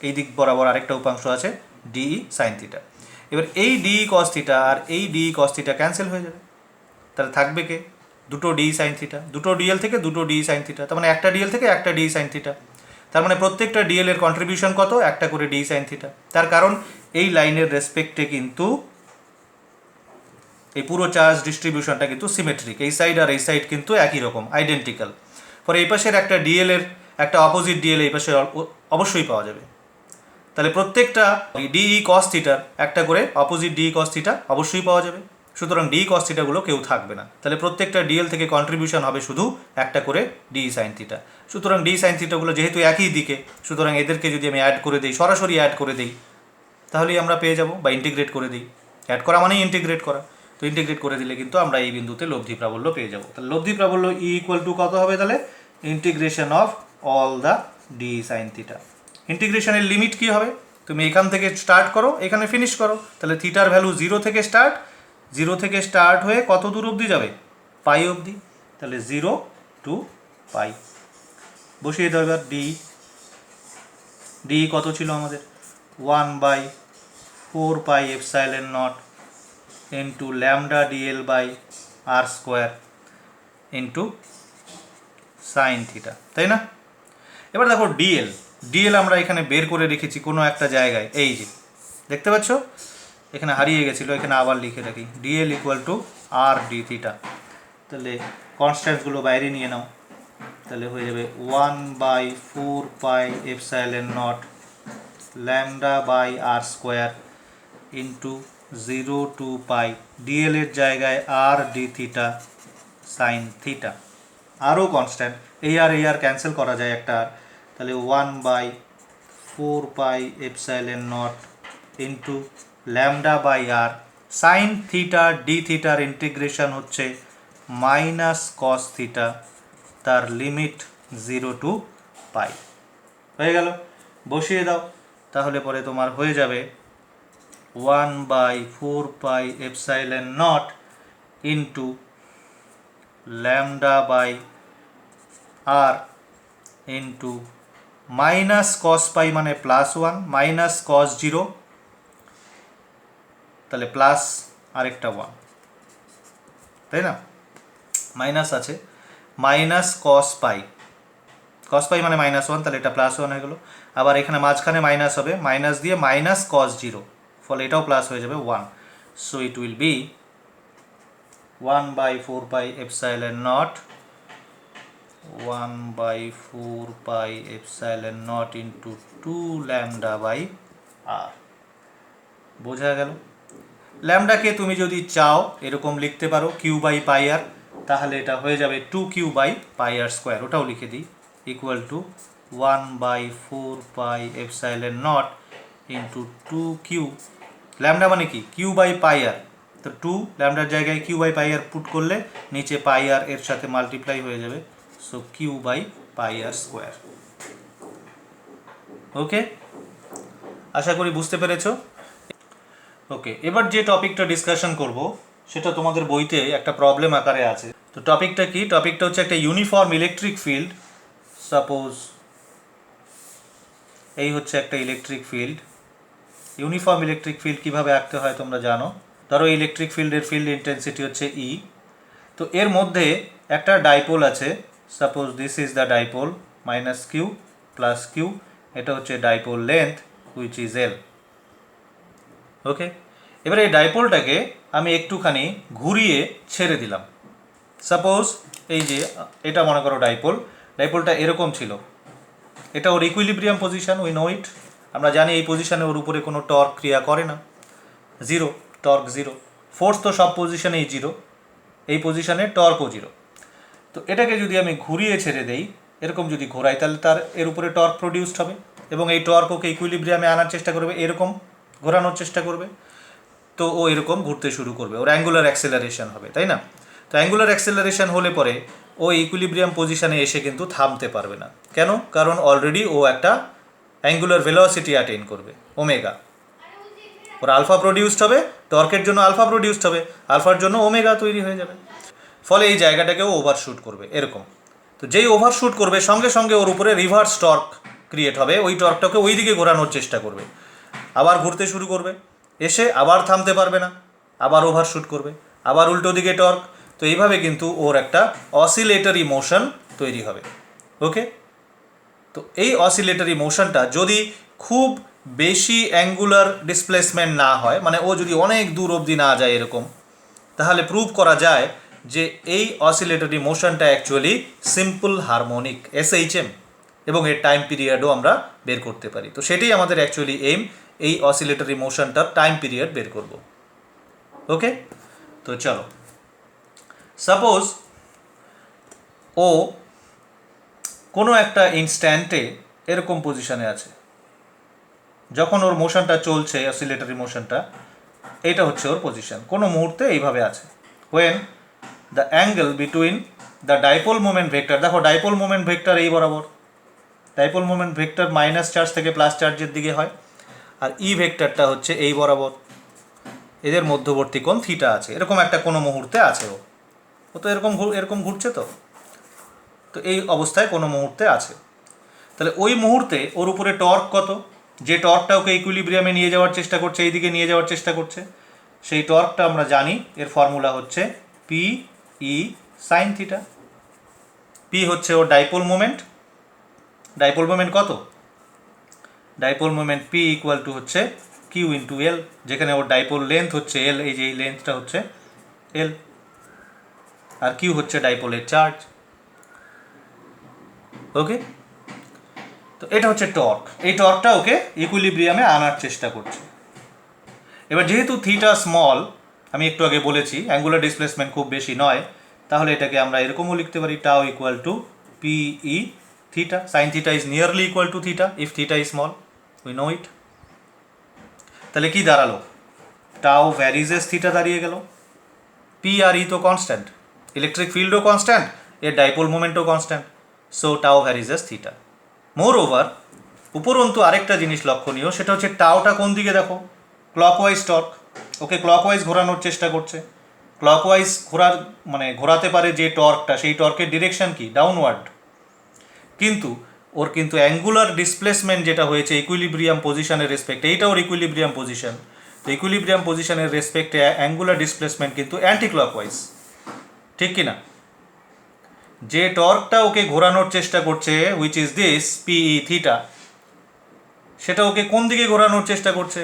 এই দিক বরাবর আরেকটা উপাংশ আছে ডিই সাইন থিটা। এবার এই ডি কস থিটা আর এই ডি কস থিটা ক্যান্সেল হয়ে যাবে, তাহলে থাকবে কে? দুটো ডি সাইন থিটা, দুটো ডিএল থেকে দুটো ডি সাইন থিটা, তার মানে একটা ডিএল থেকে একটা ডি সাইন থিটা। তার মানে প্রত্যেকটা ডিএল এর কন্ট্রিবিউশন কত? একটা করে ডি সাইন থিটা। তার কারণ এই লাইনের রেসপেক্টে কিন্তু এই পুরো চার্জ ডিস্ট্রিবিউশনটা কিন্তু সিমেট্রিক, এই সাইড আর এই সাইড কিন্তু একই রকম, আইডেন্টিক্যাল। ফলে এই পাশের একটা ডিএল এর একটা অপোজিট ডিএল এই পাশে অবশ্যই পাওয়া যাবে। তাহলে প্রত্যেকটা ডিই কস থিটার একটা করে অপোজিট ডি কস থিটা অবশ্যই পাওয়া যাবে। সুতরাং ডি কস থিটাগুলো কেউ থাকবে না, তাহলে প্রত্যেকটা ডিএল থেকে কন্ট্রিবিউশন হবে শুধু একটা করে ডি সাইন থিটা। সুতরাং ডি সাইন থিটাগুলো যেহেতু একই দিকে, সুতরাং এদেরকে যদি আমি অ্যাড করে দিই, সরাসরি অ্যাড করে দিই, তাহলেই আমরা পেয়ে যাব, বা ইন্টিগ্রেট করে দিই। অ্যাড করা মানেই ইন্টিগ্রেট করা, তো ইন্টিগ্রেট করে দিলে কিন্তু আমরা এই বিন্দুতে লব্ধি প্রাবল্য পেয়ে যাব। তাহলে লব্ধি প্রাবল্য ই ইকুয়াল টু কত হবে? তাহলে integration of all the D sine theta. ইন্টিগ্রেশনের লিমিট কী হবে? তুমি এখান থেকে স্টার্ট করো, এখানে ফিনিশ করো, তাহলে থিটার ভ্যালু জিরো থেকে স্টার্ট হয়ে কত দূর অবধি যাবে? পাই অবধি। তাহলে 0 to পাই বসিয়ে দাও। এবার ডি কত ছিল আমাদের? 1/4 pi epsilon naught into lambda dl by R square into sine theta, তাই না? এবার দেখো ডিএল আমরা এখানে বের করে রেখেছি কোনো একটা জায়গায়, এই যে দেখতে পাচ্ছ এখানে হারিয়ে গেছিলো, এখানে আবার লিখে রাখি dl equal to R d theta. তাহলে কনস্ট্যান্টসগুলো বাইরে নিয়ে নাও, তাহলে হয়ে যাবে 1/4 pi epsilon naught lambda by R square into 0 to pi dl এর জায়গায় R d theta sine theta. আরও কনস্ট্যান্ট, এই আর ক্যান্সেল করা যায় একটা, তাহলে 1/4 pi epsilon naught into lambda by R sine theta d থিটার ইন্টিগ্রেশন হচ্ছে মাইনাস কস থিটা, তার লিমিট 0 to পাই। হয়ে গেল, বসিয়ে দাও, তাহলে পরে তোমার হয়ে যাবে 1/4 pi epsilon naught into lambda by r into minus cos pi মানে +1 মাইনাস কস 0, তাহলে প্লাস আরেকটা 1, তাই না? মাইনাস আছে, মাইনাস কস পাই মানে -1, তাহলে এটা +1 হয়ে গেল। আবার এখানে মাঝখানে মাইনাস হবে, মাইনাস দিয়ে মাইনাস কস 0, ফলে এটাও প্লাস হয়ে যাবে 1। So it will be 1/4 pi epsilon naught 1/4 pi epsilon naught into 2 lambda by r. বোঝা গেল? ল্যামডাকে তুমি যদি চাও এরকম লিখতে পারো কিউ বাই পাই আর, তাহলে এটা হয়ে যাবে 2q by pi r square, ওটাও লিখে দিই, equal to 1/4 pi epsilon naught into 2q। Lambda মানে কি? কিউ বাই পাই আর, তো 2 ল্যামডার জায়গায় q by pi r put করলে নিচে পাই আর এর সাথে মাল্টিপ্লাই হয়ে যাবে, so q by pi r square. Okay, আশা করি বুঝতে পেরেছো। ওকে, এবার যে টপিকটা ডিসকাশন করব সেটা তোমাদের বইতে একটা প্রবলেম আকারে আছে। তো টপিকটা কি? টপিকটা হচ্ছে একটা ইউনিফর্ম ইলেকট্রিক ফিল্ড। সাপোজ এই হচ্ছে একটা electric field. Uniform electric field কীভাবে আঁকতে হয় তোমরা জানো। ধরো ইলেকট্রিক ফিল্ডের ফিল্ড ইন্টেন্সিটি হচ্ছে ই, তো এর মধ্যে একটা ডাইপোল আছে, suppose this is the dipole -q + q, এটা হচ্ছে dipole length which is L. Okay, এবার এই ডাইপোলটাকে আমি একটুখানি ঘুরিয়ে ছেড়ে দিলাম। সাপোজ এই যে এটা মনে করো ডাইপোলটা এরকম ছিল, এটা ওর ইকুইলিব্রিয়াম পজিশন, উই নো ইট, আমরা জানি এই পজিশনে ওর উপরে কোনো টর্ক ক্রিয়া করে না, জিরো টর্ক, জিরো ফোর্স, তো সব পজিশনেই জিরো, এই পজিশনে টর্কও জিরো। তো এটাকে যদি আমি ঘুরিয়ে ছেড়ে দেই, এরকম যদি ঘোরাই, তাহলে তার এর উপরে টর্ক প্রডিউসড হবে, এবং এই টর্ক ওকে ইকুইলিব্রিয়ামে আনার চেষ্টা করবে, এরকম ঘোরানোর চেষ্টা করবে, তো ও এরকম ঘুরতে শুরু করবে, ওর অ্যাঙ্গুলার অ্যাক্সেলারেশন হবে, তাই না? তো অ্যাঙ্গুলার অ্যাক্সেলারেশন হলে পরে ও ইকুইলিব্রিয়াম পজিশনে এসে কিন্তু থামতে পারবে না। কেন? কারণ অলরেডি ও একটা অ্যাঙ্গুলার ভেলোসিটি অ্যাটেইন করবে, ওমেগা। ওর আলফা প্রডিউসড হবে, টর্কের জন্য আলফা প্রডিউসড হবে, আলফার জন্য ওমেগা তৈরি হয়ে যাবে, ফলে এই জায়গাটাকেও ওভারশুট করবে এরকম। তো যেই ওভারশুট করবে সঙ্গে সঙ্গে ওর উপরে রিভার্স টর্ক ক্রিয়েট হবে, ওই টর্কটাকে ওই দিকে ঘোরানোর চেষ্টা করবে, আবার ঘুরতে শুরু করবে, এসে আবার থামতে পারবে না, আবার ওভারশুট করবে, আবার উল্টো দিকে টর্ক। তো এইভাবে কিন্তু ওর একটা অসিলেটরি মোশন তৈরি হবে। ওকে, তো এই অসিলেটরি মোশনটা যদি খুব বেশি অ্যাঙ্গুলার ডিসপ্লেসমেন্ট না হয়, মানে ও যদি অনেক দূর অবধি না যায় এরকম, তাহলে প্রুভ করা যায় যে এই oscillatory মোশনটা actually simple harmonic SHM, এবং এর টাইম পিরিয়ডও আমরা বের করতে পারি। তো সেটাই আমাদের অ্যাকচুয়ালি এইম, এই অসিলেটরি মোশনটার টাইম পিরিয়ড বের করব। ওকে, তো চলো, সাপোজ ও কোনো একটা ইনস্ট্যান্টে এরকম পজিশনে আছে, যখন ওর মোশনটা চলছে, অসিলেটরি মোশনটা, এইটা হচ্ছে ওর পজিশন, কোনো মুহূর্তে এইভাবে আছে। When the angle between the dipole moment vector, দেখো ডাইপোল মোমেন্ট ভেক্টর এই বরাবর, dipole moment vector minus charge থেকে প্লাস চার্জের দিকে হয়, আর ই ভেক্টরটা হচ্ছে এই বরাবর, এদের মধ্যবর্তী কোণ থিটা আছে, এরকম একটা কোনো মুহূর্তে আছে ও তো এরকম ঘুরছে, তো এই অবস্থায় কোনো মুহূর্তে আছে। তাহলে ওই মুহূর্তে ওর উপরে টর্ক কত, যে টর্কটা ওকে ইকুইলিব্রিয়ামে নিয়ে যাওয়ার চেষ্টা করছে, এইদিকে নিয়ে যাওয়ার চেষ্টা করছে, সেই টর্কটা আমরা জানি, এর ফর্মুলা হচ্ছে P E sine theta. P হচ্ছে ওর ডাইপোল মোমেন্ট, ডাইপোল মোমেন্ট কত, dipole moment P equal to হচ্ছে কিউ ইন্টু এল, যেখানে ওর ডাইপোল লেন্থ হচ্ছে এল, এই যে এই লেন্থটা হচ্ছে এল, আর কিউ হচ্ছে ডাইপোলের চার্জ। ওকে, তো এটা হচ্ছে টর্ক, এই টর্কটা ওকে ইকুইলিব্রিয়ামে আনার চেষ্টা করছে। এবার যেহেতু থিটা স্মল, আমি একটু আগে বলেছি অ্যাঙ্গুলার ডিসপ্লেসমেন্ট খুব বেশি নয়, তাহলে এটাকে আমরা এরকমও লিখতে পারি, tau equal to p E theta, sine theta is nearly equal to theta if theta is small, we know it. তাহলে কি দাঁড়ালো, টাও ভ্যারিজেস থিটা দাঁড়িয়ে গেল, পি আর ই তো কনস্ট্যান্ট, ইলেকট্রিক ফিল্ডও কনস্ট্যান্ট, এর ডাইপোল মোমেন্টও কনস্ট্যান্ট, সো টাও ভ্যারিজেস থিটা। মোর over, উপরন্তু আরেকটা জিনিস লক্ষণীয়, সেটা হচ্ছে টাওটা কোন দিকে দেখো, ক্লকওয়াইজ টর্ক, ওকে ক্লকওয়াইজ ঘোরানোর চেষ্টা করছে, ক্লকওয়াইজ ঘোরাতে পারে যে টর্কটা, সেই টর্কের ডিরেকশন কি, ডাউনওয়ার্ড, কিন্তু ওর কিন্তু অ্যাঙ্গুলার ডিসপ্লেসমেন্ট যেটা হয়েছে ইকুইলিব্রিয়াম পজিশনের রেসপেক্টে, এইটা ওর ইকুইলিব্রিয়াম পজিশন, তো ইকুইলিব্রিয়াম পজিশনের রেসপেক্টে অ্যাঙ্গুলার ডিসপ্লেসমেন্ট কিন্তু অ্যান্টি ক্লকওয়াইজ, ঠিক কি না? যে টর্কটা ওকে ঘোরানোর চেষ্টা করছে, হুইচ ইজ দিস পিই থিটা, সেটা ওকে কোন দিকে ঘোরানোর চেষ্টা করছে,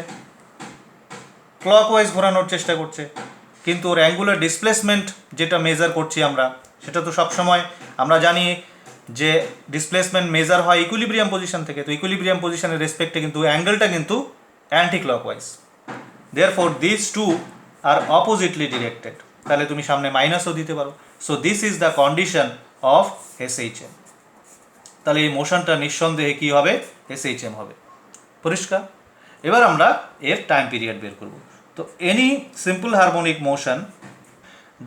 ক্লকওয়াইজ ঘোরানোর চেষ্টা করছে, কিন্তু ওর অ্যাঙ্গুলার ডিসপ্লেসমেন্ট যেটা মেজার করছি আমরা, সেটা তো সবসময় আমরা জানি যে ডিসপ্লেসমেন্ট মেজার হয় ইকুইলিব্রিয়াম পজিশন থেকে, তো ইকুইলিব্রিয়াম পজিশনের রেসপেক্টে কিন্তু অ্যাঙ্গেলটা কিন্তু anti clockwise, therefore this two are oppositely directed, তাহলে তুমি সামনে মাইনাসও দিতে পারো। So this is the condition of SHM, তাহলে এই মোশনটা নিঃসন্দেহে কী হবে, SHM হবে, পরিষ্কার। এবার আমরা এর টাইম পিরিয়ড বের করব। তো any simple harmonic motion,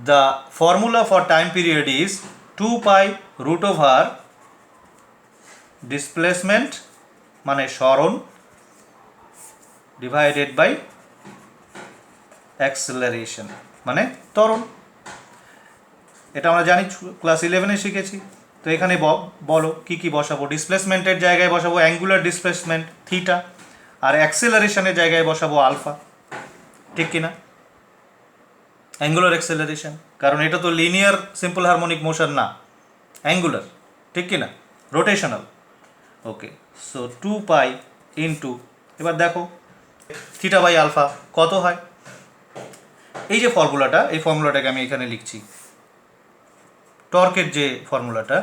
the formula for time period is 2 pi root over displacement মানে সরণ ডিভাইডেড বাই অ্যাক্সেলারেশন মানে ত্বরণ। এটা আমরা জানি, ক্লাস 11-এ শিখেছি। তো এখানে বলো কি কি বসাবো, ডিসপ্লেসমেন্টের জায়গায় বসাবো অ্যাঙ্গুলার ডিসপ্লেসমেন্ট থিটা, আর অ্যাক্সেলারেশনের জায়গায় বসাবো আলফা, ঠিক কিনা, অ্যাঙ্গুলার অ্যাক্সেলারেশন, কারণ এটা তো লিনিয়ার সিম্পল হারমোনিক মোশন না, অ্যাঙ্গুলার, ঠিক কিনা, রোটেশনাল। ওকে, সো 2 পাই ইন্টু, এবার দেখো থিটা বাই আলফা কত হয়, এই যে ফর্মুলাটা, এই ফর্মুলাটাকে আমি এখানে লিখছি, টর্কের যে ফর্মুলাটা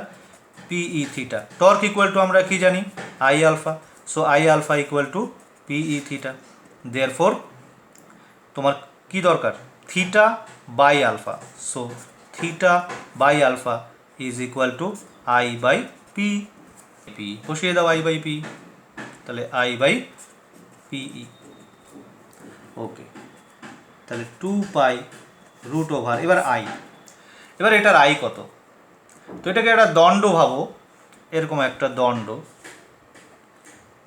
P theta, torque equal to আমরা কি জানি, I alpha, so I alpha equal to P theta, therefore তোমার কি দরকার, theta by alpha, so theta by alpha is equal to I by P, বসিয়ে দাও আই বাই পি, তাহলে I by P. Okay, তাহলে 2 পাই রুট ওভার, এবার I, এবার এটার আই কত? তো এটাকে একটা দণ্ড ভাবো, এরকম একটা দণ্ড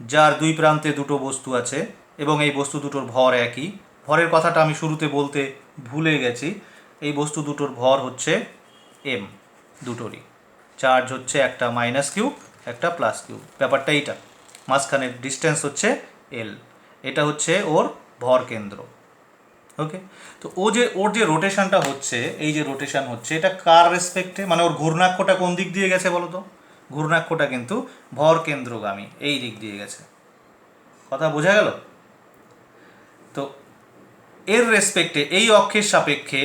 যার দুই প্রান্তে দুটো বস্তু আছে এবং এই বস্তু দুটোর ভর একই। ভরের কথাটা আমি শুরুতে বলতে ভুলে গেছি। এই বস্তু দুটোর ভর হচ্ছে এম, দুটোরই। চার্জ হচ্ছে একটা মাইনাস কিউ, একটা প্লাস কিউ, ব্যাপারটা এইটা। মাঝখানের ডিস্টেন্স হচ্ছে এল, এটা হচ্ছে ওর ভর কেন্দ্র। ওকে, তো ওর যে রোটেশনটা হচ্ছে, এই যে রোটেশন হচ্ছে, এটা কার রেসপেক্টে, মানে ওর ঘূর্ণাক্ষটা কোন দিক দিয়ে গেছে বলো তো? ঘূর্ণাক্ষটা কিন্তু ভর কেন্দ্রগামী, এই দিক দিয়ে গেছে। কথা বোঝা গেল? তো এর রেসপেক্টে, এই অক্ষের সাপেক্ষে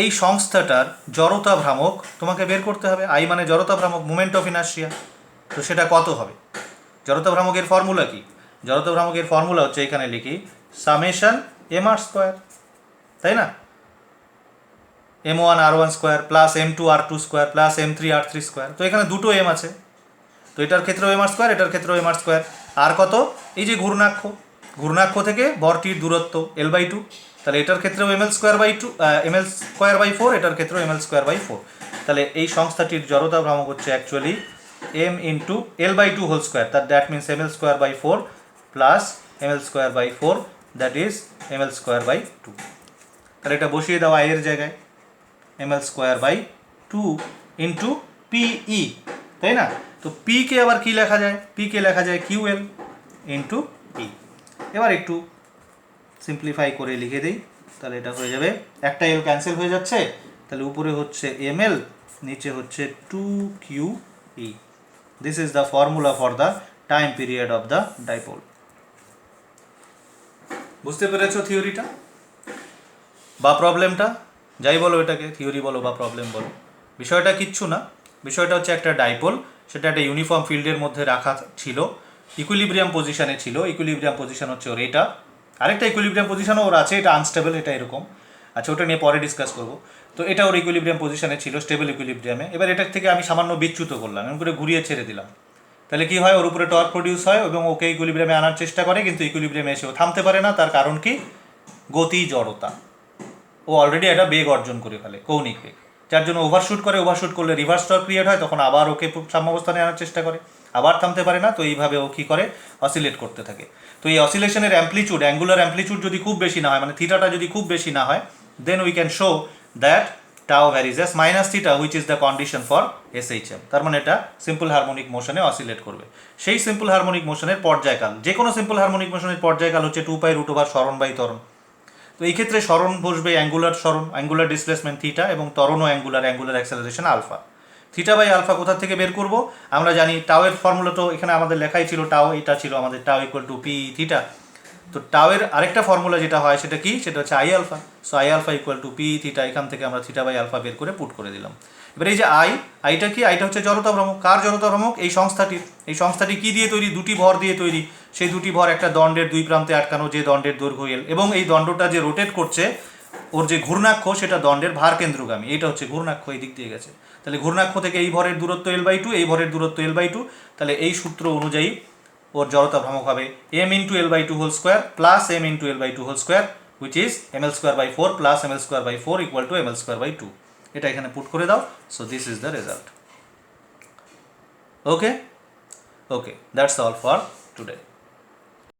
এই সংস্থাটার জড়তা ভ্রামক তোমাকে বের করতে হবে। আই মানে জড়তা ভ্রামক, মোমেন্ট অফ ইনার্শিয়া। তো সেটা কত হবে? জড়তা ভ্রামকের ফর্মুলা কি? জড়তা ভ্রামকের ফর্মুলা হচ্ছে, এখানে লিখি, সামেশন এম আর স্কোয়ার, তাই না? m1 r1 square plus m2 r2 square plus m3 r3 square. তো এখানে দুটো এম আছে, তো এটার ক্ষেত্রেও এম আর স্কোয়ার, এটার ক্ষেত্রেও এম আর স্কোয়ার। আর কত? এই যে ঘূর্ণাক্ষ, ঘূর্ণাক্ষ থেকে ভরটির দূরত্ব l/2, তাহলে এটার ক্ষেত্রেও ml square by 2, ml square by 4, এটার ক্ষেত্রেও ml স্কোয়ার বাই 4। তাহলে এই সংস্থাটির জড়তা ভ্রামক হচ্ছে actually m into l/2 whole square, that means ml square by 4 plus ml square by 4, that is ml square by 2। তাহলে এটা বসিয়ে দেওয়া এর জায়গায় ml square by 2 into PE, তাই না? তো পি কে আবার কি লেখা যায়? পি কে লেখা যায় কিউএল ইন্টু পি। এবার একটু সিম্পলিফাই করে লিখে দিই, তাহলে এটা হয়ে যাবে, একটা এল ক্যান্সেল হয়ে যাচ্ছে, তাহলে উপরে হচ্ছে এমএল, নিচে হচ্ছে 2QE। This is the formula for the time period of the dipole. বুঝতে পেরেছো থিওরিটা বা প্রবলেমটা? যাই বলো এটাকে, থিওরি বলো বা প্রবলেম বলো, বিষয়টা কিচ্ছু না। বিষয়টা হচ্ছে একটা ডাইপোল, সেটা একটা ইউনিফর্ম ফিল্ডের মধ্যে রাখা ছিল, ইকুইলিব্রিয়াম পজিশনে ছিল। ইকুইলিব্রিয়াম পজিশন হচ্ছে ওর এটা, আরেকটা ইকুইলিব্রিয়াম পজিশনও ওর আছে, এটা আনস্টেবল, এটা এরকম। আচ্ছা, ওটা নিয়ে পরে ডিসকাস করবো। তো এটা ওর ইকুইলিব্রিয়াম পজিশনে ছিল, স্টেবল ইকুইলিব্রিয়ামে। এবার এটার থেকে আমি সামান্য বিচ্যুত করলাম, এমন করে ঘুরিয়ে ছেড়ে দিলাম, তাহলে কি হয়? ওর উপরে টর্ক প্রডিউস হয় এবং ওকে ইকুইলিব্রিয়ামে আনার চেষ্টা করে, কিন্তু ইকুইলিব্রিয়ামে এসেও থামতে পারে না। তার কারণ কি? গতি জড়তা। ও অলরেডি একটা বেগ অর্জন করে ফেলে, কৌণিক বেগ, যার জন্য ওভারশুট করে। ওভারশুট করলে রিভার্স টর্ক ক্রিয়েট হয়, তখন আবার ওকে সাম্যাবস্থানে আনার চেষ্টা করে, আবার থামতে পারে না। তো এইভাবে ও কী করে? অসিলেট করতে থাকে। তো এই অসিলেশনের অ্যাম্পলিটিউড, অ্যাঙ্গুলার অ্যাম্পলিটিউড যদি খুব বেশি না হয়, মানে থিটাটা যদি খুব বেশি না হয়, then we can show that tau varies as minus theta, which is the condition for SHM। তার মানে এটা সিম্পল হারমোনিক মোশনে অসিলেট করবে। সেই সিম্পল হারমোনিক মোশনের পর্যায়কাল, যে কোনো সিম্পল হারমোনিক মোশনের পর্যায়কাল হচ্ছে 2 পাই রুট ওভার সরণ বাই ত্বরণ। তো এই ক্ষেত্রে সরণ বসবে অ্যাঙ্গুলার সরণ, অ্যাঙ্গুলার ডিসপ্লেসমেন্ট থিটা, এবং ত্বরণও angular, angular acceleration alpha. Theta by alpha কোথা থেকে বের করব? আমরা জানি টাওয়ের ফর্মুলা তো এখানে আমাদের লেখাই ছিল, টাও, এটা ছিল আমাদের টাও ইকুয়াল টু পি থিটা। তো টাওয়ের আরেকটা ফর্মুলা যেটা হয় সেটা কি? সেটা হচ্ছে I alpha. So I alpha equal to P theta, এখান থেকে আমরা থিটা বাই আলফা বের করে পুট করে দিলাম। এবার এই যে আইটা কি? আইটা হচ্ছে জড়তা ভ্রামক। কার জড়তা ভ্রামক? এই সংস্থাটির। এই সংস্থাটি কি দিয়ে তৈরি? দুটি ভর দিয়ে তৈরি। সেই দুটি ভর একটা দণ্ডের দুই প্রান্তে আটকানো, যে দণ্ডের দৈর্ঘ্য এল, এবং এই দণ্ডটা যে রোটেট করছে, ওর যে ঘূর্ণাক্ষ, সেটা দণ্ডের ভার কেন্দ্রগামী। এটা হচ্ছে ঘূর্ণাক্ষ, এই দিক দিয়ে গেছে। তাহলে ঘূর্ণাক্ষ থেকে এই ভরের দূরত্ব l/2, এই ভরের দূরত্ব l/2। তাহলে এই সূত্র অনুযায়ী ওর জড়তা ভ্রামক হবে m into l/2 whole square plus m into l/2 whole square, which is ml square by 4 plus ml square by 4 equal to ml square by 2। এটা এখানে পুট করে দাও। So this is the result. Okay, that's all for today.